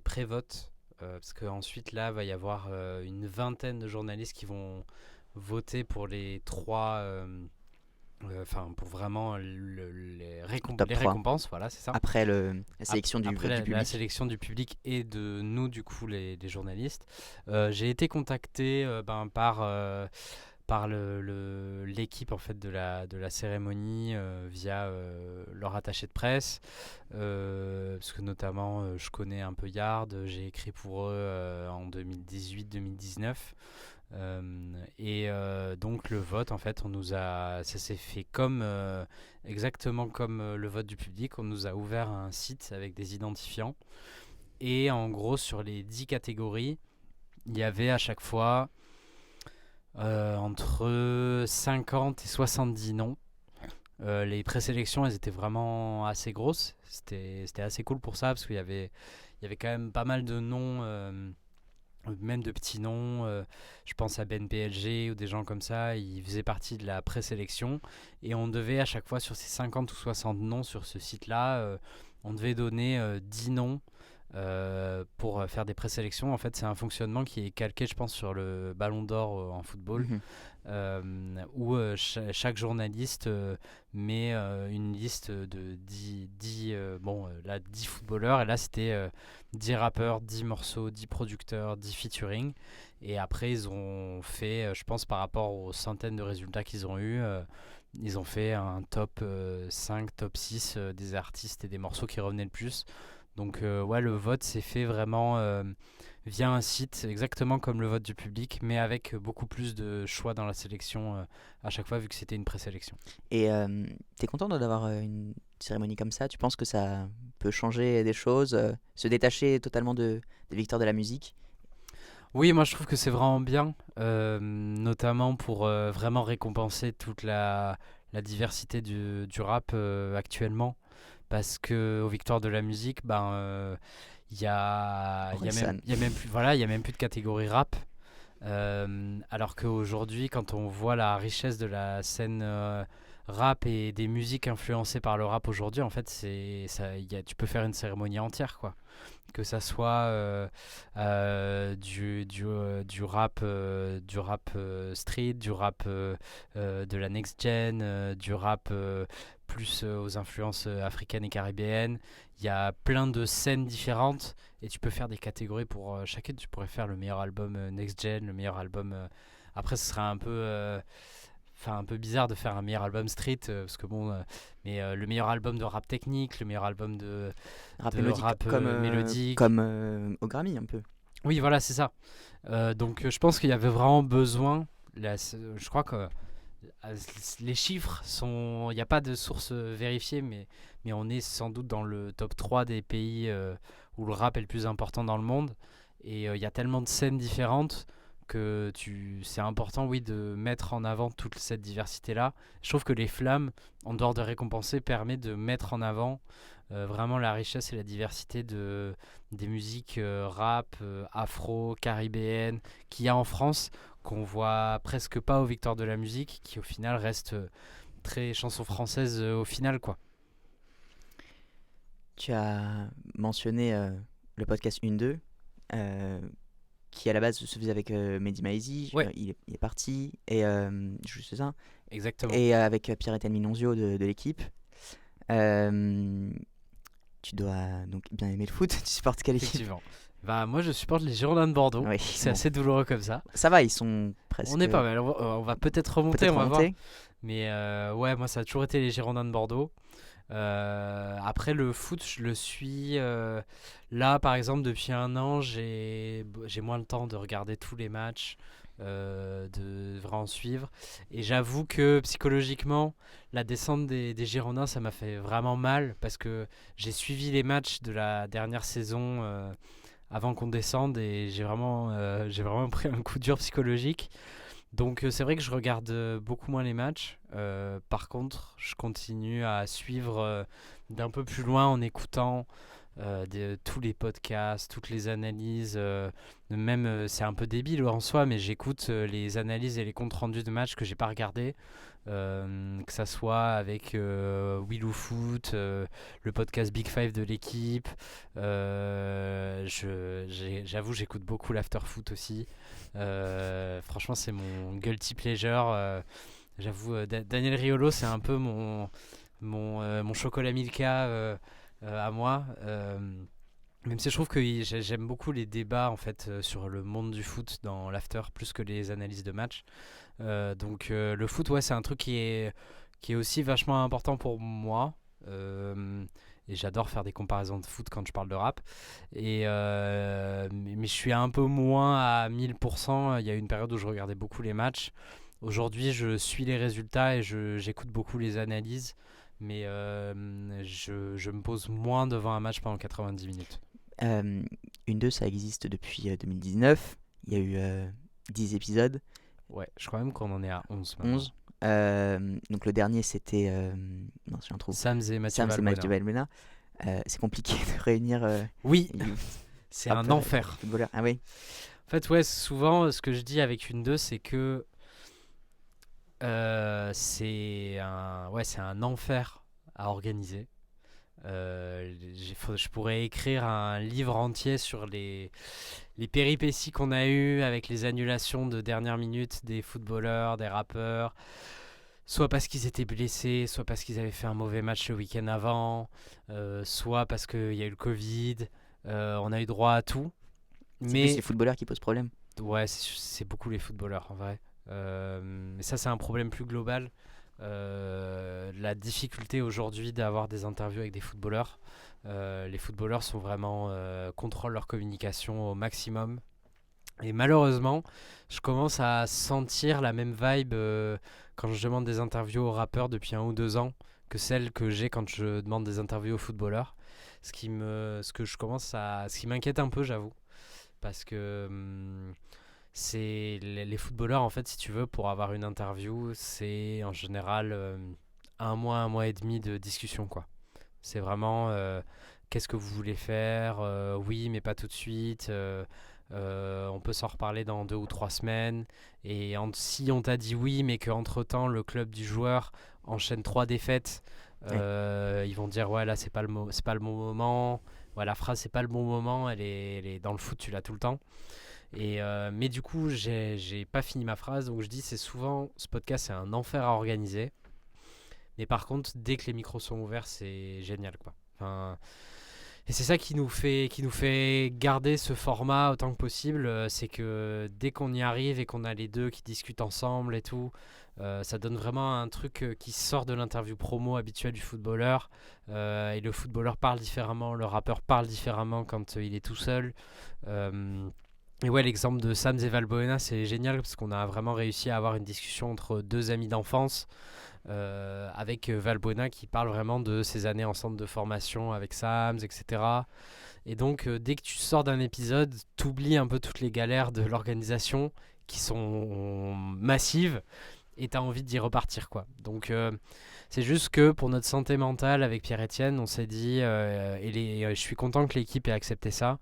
pré-votes, parce qu'ensuite là va y avoir une vingtaine de journalistes qui vont voter pour les trois, enfin pour vraiment Top les 3. récompenses, voilà c'est ça. Après la sélection Après du la public. sélection du public et de nous du coup les journalistes. J'ai été contacté par l'équipe en fait de la cérémonie via leur attaché de presse, parce que notamment je connais un peu Yard, j'ai écrit pour eux en 2018-2019. Donc le vote en fait ça s'est fait comme exactement comme le vote du public. On nous a ouvert un site avec des identifiants et en gros sur les 10 catégories il y avait à chaque fois entre 50 et 70 noms. Les présélections, elles étaient vraiment assez grosses. C'était assez cool pour ça, parce qu'il y avait quand même pas mal de noms, même de petits noms. Je pense à Ben PLG ou des gens comme ça. Ils faisaient partie de la présélection. Et on devait à chaque fois, sur ces 50 ou 60 noms sur ce site-là, on devait donner 10 noms pour faire des présélections. En fait, c'est un fonctionnement qui est calqué, je pense, sur le Ballon d'Or en football, Mhm. où chaque journaliste met une liste de 10 footballeurs. Et là, c'était 10 rappeurs, 10 morceaux, 10 producteurs, 10 featuring. Et après, ils ont fait, je pense, par rapport aux centaines de résultats qu'ils ont eu, ils ont fait un top 5, top 6 des artistes et des morceaux qui revenaient le plus. Donc ouais, le vote s'est fait vraiment via un site, exactement comme le vote du public, mais avec beaucoup plus de choix dans la sélection à chaque fois, vu que c'était une présélection. Et t'es content d'avoir une cérémonie comme ça? Tu penses que ça peut changer des choses, se détacher totalement des victoires de la musique? Oui, moi je trouve que c'est vraiment bien, notamment pour vraiment récompenser toute la diversité du rap actuellement. Parce que aux victoires de la musique, Orelsan. il y a même plus, voilà, il y a même plus de catégorie rap. Alors qu'aujourd'hui, quand on voit la richesse de la scène rap et des musiques influencées par le rap aujourd'hui, en fait, tu peux faire une cérémonie entière, quoi. Que ça soit du rap street, du rap de la next gen, du rap plus aux influences africaines et caribéennes. Il y a plein de scènes différentes et tu peux faire des catégories pour chacune. Tu pourrais faire le meilleur album next gen, le meilleur album. Après, ce serait un peu bizarre de faire un meilleur album street parce que bon, mais le meilleur album de rap technique, le meilleur album de Rap de mélodique rap mélodique. comme au Grammy un peu. Oui, voilà, c'est ça. Donc je pense qu'il y avait vraiment besoin. Je crois que les chiffres sont. Il n'y a pas de source vérifiée, mais on est sans doute dans le top 3 des pays où le rap est le plus important dans le monde. Et il y a tellement de scènes différentes que c'est important, oui, de mettre en avant toute cette diversité-là. Je trouve que les Flammes, en dehors de récompenser, permet de mettre en avant vraiment la richesse et la diversité des musiques rap, afro, caribéennes qu'il y a en France, qu'on voit presque pas aux Victoires de la musique, qui au final reste très chanson française au final, quoi. Tu as mentionné le podcast 1-2, qui à la base se faisait avec Mehdi Maizi. Ouais, Il est parti, et juste ça. exactement. Et avec Pierre-Étienne Minonzio de l'équipe. Euh, Tu dois donc bien aimer le foot. Tu supportes quelle équipe? Effectivement. Bah, moi, je supporte les Girondins de Bordeaux. Oui, C'est bon. assez douloureux comme ça. Ça va, ils sont On presque. est pas mal. On va peut-être remonter, Peut-être on va voir. remontés. Mais ouais, moi, ça a toujours été les Girondins de Bordeaux. Après, le foot, je le suis. Là, par exemple, depuis un an, j'ai moins le temps de regarder tous les matchs, de vraiment suivre. Et j'avoue que psychologiquement, la descente des Girondins, ça m'a fait vraiment mal parce que j'ai suivi les matchs de la dernière saison avant qu'on descende et j'ai vraiment pris un coup dur psychologique. Donc c'est vrai que je regarde beaucoup moins les matchs. Par contre, je continue à suivre d'un peu plus loin en écoutant tous les podcasts, toutes les analyses. Même c'est un peu débile en soi, mais j'écoute les analyses et les comptes rendus de matchs que j'ai pas regardés. Que ça soit avec Willou Foot, le podcast Big Five de l'équipe. J'avoue, j'écoute beaucoup l'After Foot aussi. Franchement, c'est mon guilty pleasure. J'avoue, Daniel Riolo, c'est un peu mon chocolat Milka à moi. Même si je trouve que j'aime beaucoup les débats en fait sur le monde du foot dans l'after plus que les analyses de match. Donc le foot, ouais, c'est un truc qui est aussi vachement important pour moi. Et j'adore faire des comparaisons de foot quand je parle de rap. Mais je suis un peu moins à 1000%. Il y a eu une période où je regardais beaucoup les matchs. Aujourd'hui, je suis les résultats et j'écoute beaucoup les analyses. Mais je me pose moins devant un match pendant 90 minutes. 1-2, ça existe depuis 2019. Il y a eu 10 épisodes, Ouais, je crois même qu'on en est à 11 maintenant. 11. Donc le dernier, c'était. Non, j'ai un trou. Sams et Mathieu Sam, c'est Valbuena. Mathieu Valbuena. C'est compliqué de réunir Oui, les c'est un enfer. footballeurs. Ah oui. En fait, ouais, souvent, ce que je dis avec 1-2, c'est que c'est un enfer à organiser. Je pourrais écrire un livre entier sur les péripéties qu'on a eues avec les annulations de dernière minute des footballeurs, des rappeurs, soit parce qu'ils étaient blessés, soit parce qu'ils avaient fait un mauvais match le week-end avant, soit parce qu'il y a eu le Covid. On a eu droit à tout. C'est plus Mais les footballeurs qui posent problème. ouais, c'est beaucoup les footballeurs en vrai. Mais ça, c'est un problème plus global. La difficulté aujourd'hui d'avoir des interviews avec des footballeurs. Les footballeurs sont vraiment contrôlent leur communication au maximum. Et malheureusement, je commence à sentir la même vibe quand je demande des interviews aux rappeurs depuis 1 ou 2 ans que celle que j'ai quand je demande des interviews aux footballeurs. Ce qui m'inquiète un peu, j'avoue, parce que c'est les footballeurs en fait, si tu veux, pour avoir une interview, c'est en général un mois et demi de discussion, quoi. C'est vraiment qu'est-ce que vous voulez faire? Oui, mais pas tout de suite. On peut s'en reparler dans 2 ou 3 semaines. Et si on t'a dit oui, mais qu'entre-temps, le club du joueur enchaîne 3 défaites, Ouais. ils vont dire ouais, là, c'est pas le bon moment. Ouais, la phrase, c'est pas le bon moment. Elle est dans le foot, tu l'as tout le temps. Mais du coup, j'ai pas fini ma phrase. Donc je dis, c'est souvent, ce podcast, c'est un enfer à organiser. Mais par contre, dès que les micros sont ouverts, c'est génial, quoi. Enfin, et c'est ça qui nous fait garder ce format autant que possible. C'est que dès qu'on y arrive et qu'on a les deux qui discutent ensemble et tout, ça donne vraiment un truc qui sort de l'interview promo habituelle du footballeur. Et le footballeur parle différemment, le rappeur parle différemment quand il est tout seul. Et ouais, l'exemple de Sams et Valbuena, c'est génial parce qu'on a vraiment réussi à avoir une discussion entre deux amis d'enfance avec Valbuena qui parle vraiment de ses années en centre de formation avec Sams, etc. Et donc, dès que tu sors d'un épisode, t'oublies un peu toutes les galères de l'organisation qui sont massives et t'as envie d'y repartir, quoi. Donc, c'est juste que pour notre santé mentale avec Pierre-Etienne, on s'est dit, je suis content que l'équipe ait accepté ça.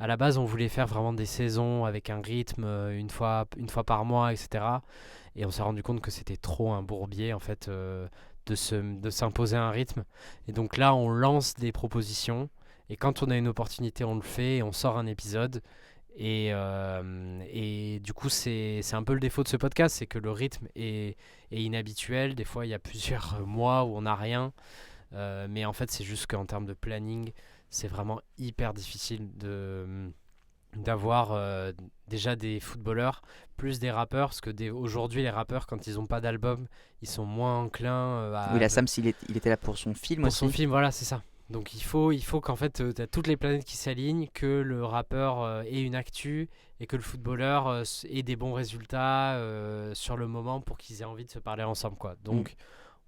À la base, on voulait faire vraiment des saisons avec un rythme une fois par mois, etc. Et on s'est rendu compte que c'était trop un bourbier, en fait, de s'imposer un rythme. Et donc là, on lance des propositions. Et quand on a une opportunité, on le fait et on sort un épisode. Et du coup, c'est un peu le défaut de ce podcast, c'est que le rythme est inhabituel. Des fois, il y a plusieurs mois où on n'a rien. Mais en fait, c'est juste qu'en termes de planning, c'est vraiment hyper difficile d'avoir déjà des footballeurs plus des rappeurs parce que aujourd'hui les rappeurs quand ils n'ont pas d'album ils sont moins enclins Oui, la Sam, il était là pour son film pour son aussi. film, voilà, c'est ça. Donc il faut qu'en fait tu as toutes les planètes qui s'alignent, que le rappeur ait une actu et que le footballeur ait des bons résultats sur le moment pour qu'ils aient envie de se parler ensemble, quoi. Mm. Donc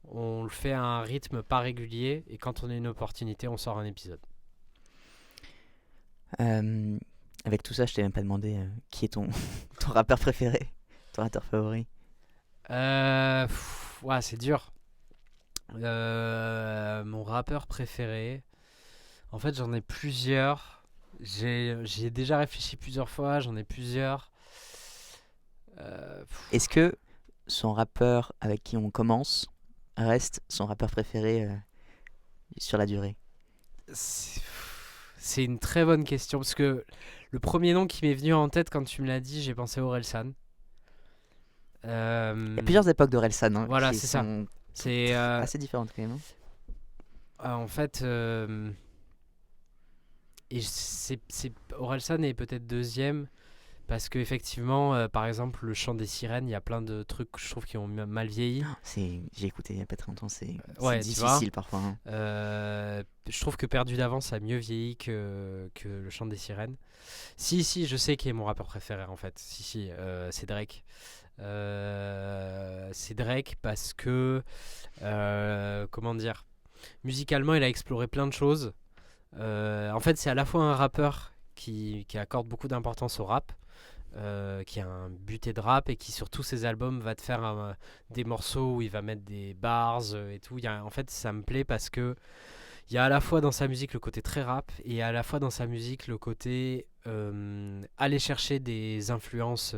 on le fait à un rythme pas régulier et quand on a une opportunité on sort un épisode. Euh, Avec tout ça, je t'ai même pas demandé qui est ton rappeur préféré, ton rappeur favori. Ouais, c'est dur. Mon rappeur préféré, en fait j'en ai plusieurs. J'y ai déjà réfléchi plusieurs fois, j'en ai plusieurs. Est-ce que son rappeur avec qui on commence reste son rappeur préféré sur la durée? C'est c'est une très bonne question parce que le premier nom qui m'est venu en tête quand tu me l'as dit, j'ai pensé à Orelsan. Il y a plusieurs époques d'Orelsan hein, Voilà, qui c'est ça. sont C'est assez différentes quand même. en fait et Orelsan est peut-être deuxième parce que effectivement, par exemple, le chant des sirènes, il y a plein de trucs que je trouve qui ont mal vieilli. J'ai écouté il y a pas très longtemps, c'est Ouais, tu vois. difficile parfois. Hein. Je trouve que Perdu d'avance a mieux vieilli que le chant des sirènes. Si, je sais qui est mon rappeur préféré en fait. Si, c'est Drake. C'est Drake parce que, comment dire, musicalement, il a exploré plein de choses. En fait, c'est à la fois un rappeur qui accorde beaucoup d'importance au rap, qui a un buté de rap et qui sur tous ses albums va te faire des morceaux où il va mettre des bars et tout. En fait, ça me plaît parce que il y a à la fois dans sa musique le côté très rap et à la fois dans sa musique le côté aller chercher des influences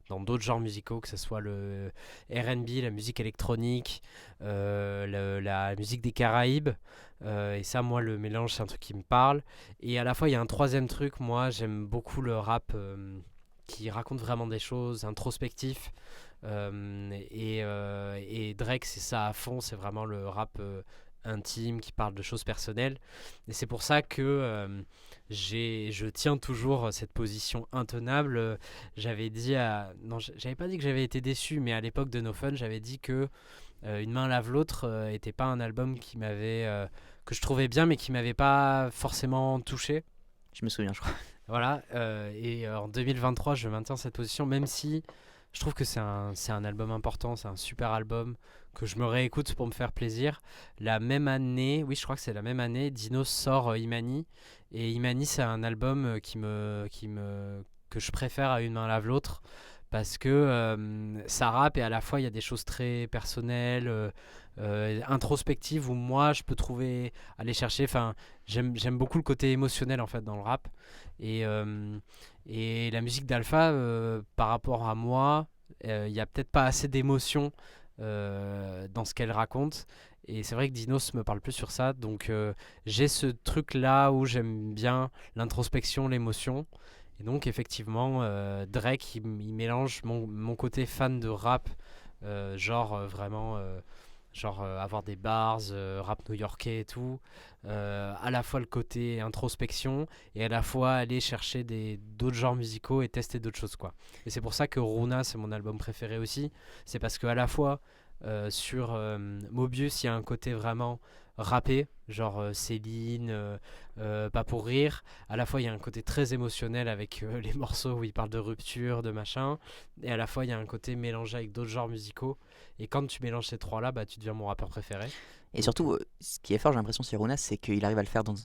dans d'autres genres musicaux, que ce soit le R&B, la musique électronique, la musique des Caraïbes. Et ça, moi, le mélange, c'est un truc qui me parle. Et à la fois, il y a un troisième truc. Moi, j'aime beaucoup le rap qui raconte vraiment des choses, introspectif. Et Drake, c'est ça à fond. C'est vraiment le rap intime qui parle de choses personnelles. Et c'est pour ça que je tiens toujours cette position intenable. J'avais dit à... Non, j'avais pas dit que j'avais été déçu, mais à l'époque de No Fun, j'avais dit que Une main lave l'autre était pas un album qui m'avait... que je trouvais bien, mais qui m'avait pas forcément touché. Je me souviens, je crois. Voilà, en 2023, je maintiens cette position, même si je trouve que c'est un album important, c'est un super album que je me réécoute pour me faire plaisir. La même année, oui, je crois que c'est la même année, Dinos sort Imani. Et Imani, c'est un album que je préfère à Une main lave l'autre parce que ça rappe et à la fois il y a des choses très personnelles, introspectives où moi je peux trouver, aller chercher. Enfin, j'aime beaucoup le côté émotionnel en fait dans le rap et la musique d'Alpha par rapport à moi, il y a peut-être pas assez d'émotion dans ce qu'elle raconte. Et c'est vrai que Dinos me parle plus sur ça, donc j'ai ce truc là où j'aime bien l'introspection, l'émotion. Et donc effectivement, Drake, il mélange mon côté fan de rap, vraiment, avoir des bars, rap new-yorkais et tout, à la fois le côté introspection et à la fois aller chercher d'autres genres musicaux et tester d'autres choses, quoi. Et c'est pour ça que Runa, c'est mon album préféré aussi. C'est parce que à la fois sur Mobius, il y a un côté vraiment rappé, Céline, pas pour rire. À la fois, il y a un côté très émotionnel avec les morceaux où il parle de rupture, de machin. Et à la fois, il y a un côté mélangé avec d'autres genres musicaux. Et quand tu mélanges ces trois-là, bah, tu deviens mon rappeur préféré. Et Donc, surtout, ce qui est fort, j'ai l'impression, chez Runa, c'est qu'il arrive à le faire dans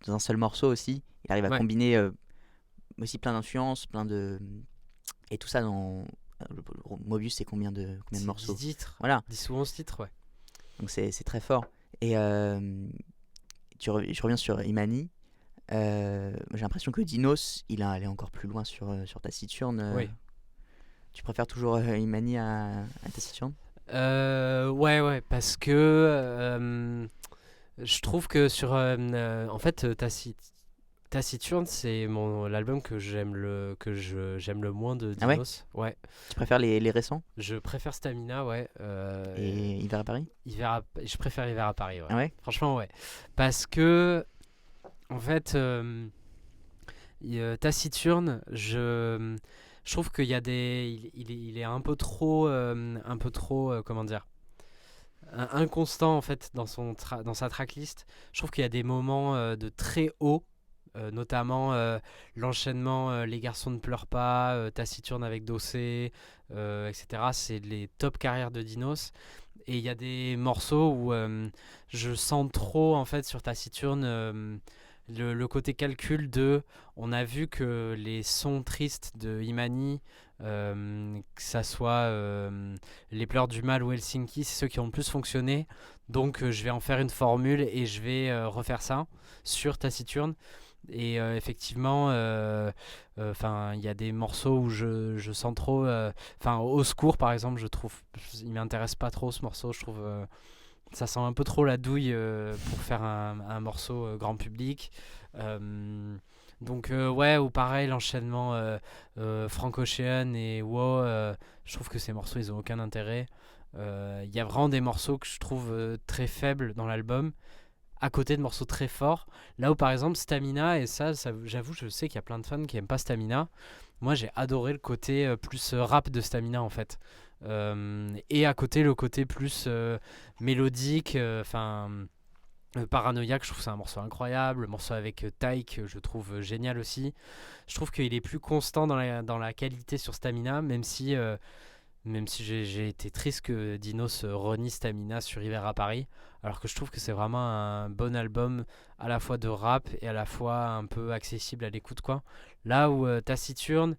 un seul morceau aussi. Il arrive à ouais, combiner aussi plein d'influences, plein de. Et tout ça dans. Mobius, c'est combien de c'est morceaux? 10 titres, Voilà, 10 ou 11 titres, ouais. donc c'est très fort. Et je reviens sur Imani. J'ai l'impression que Dinos, il est allé encore plus loin sur Taciturne. Oui. Tu préfères toujours Imani à Taciturne? Ouais, parce que je trouve que en fait, Taciturne, c'est l'album que j'aime le moins de Ah ouais? Dinos. Ouais, Tu préfères les récents? je préfère Stamina, ouais. Et Hiver à Paris? Je préfère Hiver à Paris, ouais. Ah ouais? Franchement, ouais. Parce que, en fait, Taciturne, je trouve qu'il y a il est un peu trop, comment dire, inconstant en fait dans sa tracklist. Je trouve qu'il y a des moments de très haut, notamment l'enchaînement Les garçons ne pleurent pas, Taciturne avec Dossé, etc. C'est les top carrières de Dinos. Et il y a des morceaux où je sens trop en fait sur Taciturne le côté calcul de. On a vu que les sons tristes de Imani, que ça soit Les Pleurs du Mal ou Helsinki, c'est ceux qui ont le plus fonctionné. Donc je vais en faire une formule et je vais refaire ça sur Taciturne. Et effectivement, il y a des morceaux où je sens trop. Au secours, par exemple, je trouve. Il m'intéresse pas trop ce morceau. Je trouve. Ça sent un peu trop la douille pour faire un morceau grand public. Ouais, ou pareil, l'enchaînement Frank Ocean et Wow, je trouve que ces morceaux, ils ont aucun intérêt. Il y a vraiment des morceaux que je trouve très faibles dans l'album, à côté de morceaux très forts. Là où par exemple Stamina, et ça j'avoue, je sais qu'il y a plein de fans qui aiment pas Stamina. Moi j'ai adoré le côté plus rap de Stamina en fait. Et à côté le côté plus mélodique, Paranoïaque, je trouve que c'est un morceau incroyable. Le morceau avec Tyke, je trouve génial aussi. Je trouve qu'il est plus constant dans la qualité sur Stamina, même si j'ai été triste que Dinos renie Stamina sur Hiver à Paris, alors que je trouve que c'est vraiment un bon album à la fois de rap et à la fois un peu accessible à l'écoute, quoi. Là où Taciturne,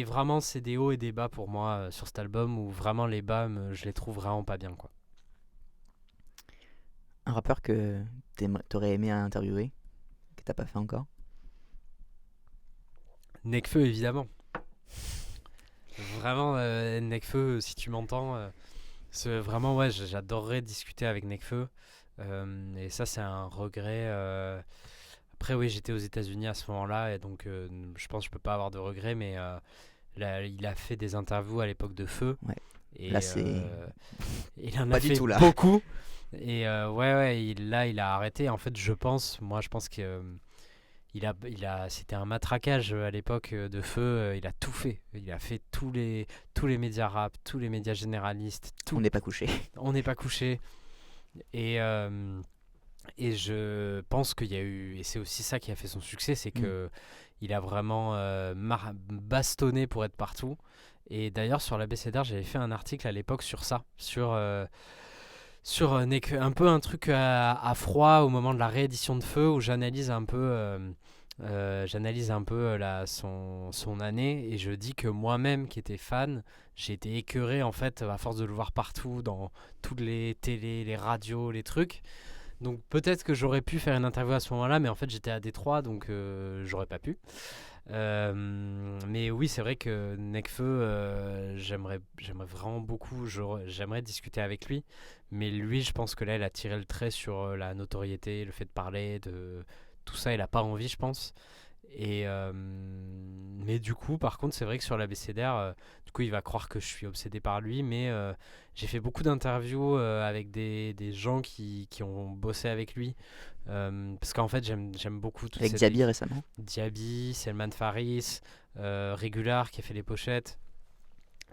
vraiment c'est des hauts et des bas pour moi sur cet album, où vraiment les bas, je les trouve vraiment pas bien, quoi. Un rappeur que t'aurais aimé interviewer, que t'as pas fait encore? Nekfeu, évidemment. Vraiment, Nekfeu, si tu m'entends, c'est vraiment, ouais, j'adorerais discuter avec Nekfeu. Et ça, c'est un regret. Après, oui, j'étais aux États-Unis à ce moment-là, et donc je pense que je peux pas avoir de regret, mais il a fait des interviews à l'époque de Feu. Ouais. Et Là, c'est il en pas a du fait tout là. beaucoup. Et ouais, il a arrêté. En fait, je pense que c'était un matraquage à l'époque de Feu. Il a tout fait. Il a fait tous les médias rap, tous les médias généralistes. On Tout. n'est pas couché. On n'est pas couché. Et, et je pense qu'il y a eu. Et c'est aussi ça qui a fait son succès, c'est que il a vraiment bastonné pour être partout. Et d'ailleurs, sur l'ABCDR, j'avais fait un article à l'époque sur ça. Sur un peu un truc à froid au moment de la réédition de Feu, où j'analyse un peu j'analyse un peu son année et je dis que moi-même qui étais fan, j'ai été écœuré en fait à force de le voir partout dans toutes les télés, les radios, les trucs. Donc peut-être que j'aurais pu faire une interview à ce moment-là, mais en fait j'étais à Détroit, donc j'aurais pas pu. Mais oui, c'est vrai que Nekfeu, j'aimerais vraiment beaucoup, j'aimerais discuter avec lui. Mais lui, je pense que là, il a tiré le trait sur la notoriété, le fait de parler, de tout ça, il a pas envie, je pense. Mais du coup, par contre, c'est vrai que sur l'ABCDR, du coup, il va croire que je suis obsédé par lui. Mais j'ai fait beaucoup d'interviews avec des gens qui ont bossé avec lui. Parce qu'en fait, j'aime beaucoup toute Avec cette Diaby équipe. récemment. Diaby, Selman Faris, Regular qui a fait les pochettes.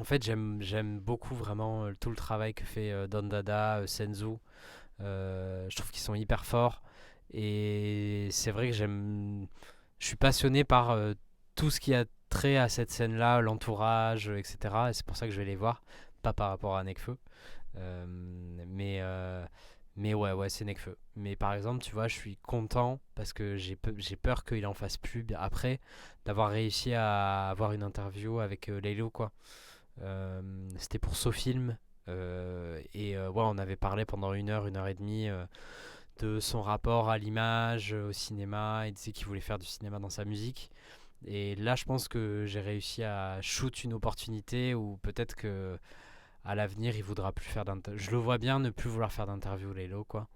En fait, j'aime beaucoup vraiment tout le travail que fait Don Dada, Senzu. Je trouve qu'ils sont hyper forts. Et c'est vrai que je suis passionné par tout ce qui a trait à cette scène-là, l'entourage, etc. Et c'est pour ça que je vais les voir, pas par rapport à Nekfeu. Euh, mais, euh, mais ouais, c'est Nekfeu. Mais par exemple, tu vois, je suis content parce que j'ai peur qu'il en fasse plus après d'avoir réussi à avoir une interview avec Laylo, quoi. C'était pour SoFilm. Ouais, on avait parlé pendant une heure et demie de son rapport à l'image, au cinéma. Il disait qu'il voulait faire du cinéma dans sa musique. Et là, je pense que j'ai réussi à shoot une opportunité où peut-être que à l'avenir, il voudra plus faire d'interview. Je le vois bien ne plus vouloir faire d'interview, Laylo, quoi.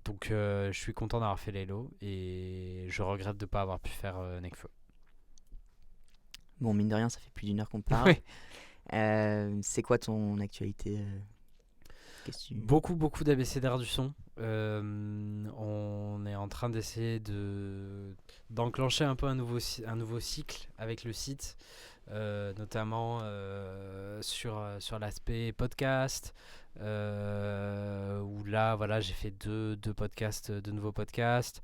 Donc, je suis content d'avoir fait Laylo et je regrette de ne pas avoir pu faire Nekfeu. Bon, mine de rien, ça fait plus d'une heure qu'on parle. Ouais. C'est quoi ton actualité Qu'est-ce que tu... Beaucoup d'abécédaires du son. On est en train d'essayer d'enclencher un peu un nouveau cycle avec le site, notamment sur l'aspect podcast, où là, voilà, j'ai fait deux podcasts, deux nouveaux podcasts.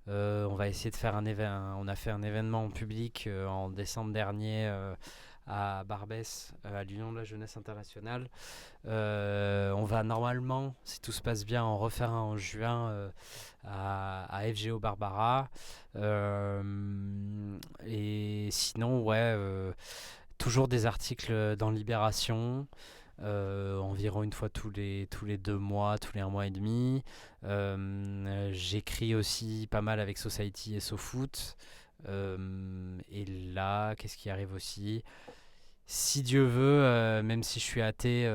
On va essayer de faire on a fait un événement en public en décembre dernier à Barbès, à l'Union de la Jeunesse Internationale. On va normalement, si tout se passe bien, en refaire un en juin à FGO Barbara. Et sinon, ouais, toujours des articles dans Libération. Environ une fois tous les 2 mois, tous les 1 mois et demi. J'écris aussi pas mal avec Society et SoFoot. Et là, qu'est-ce qui arrive aussi? Si Dieu veut, même si je suis athée,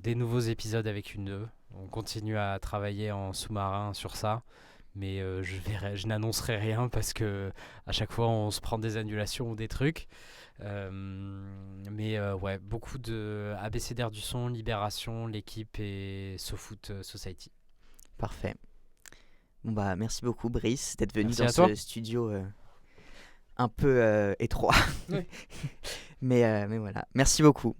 des nouveaux épisodes avec une 2. On continue à travailler en sous-marin sur ça. Mais je n'annoncerai rien parce que à chaque fois on se prend des annulations ou des trucs. Ouais, beaucoup de ABCDR du son, Libération, l'équipe et SoFoot Society. Parfait. Bon bah merci beaucoup Brice d'être venu Merci dans à toi. ce studio un peu étroit. Ouais. Mais voilà. Merci beaucoup.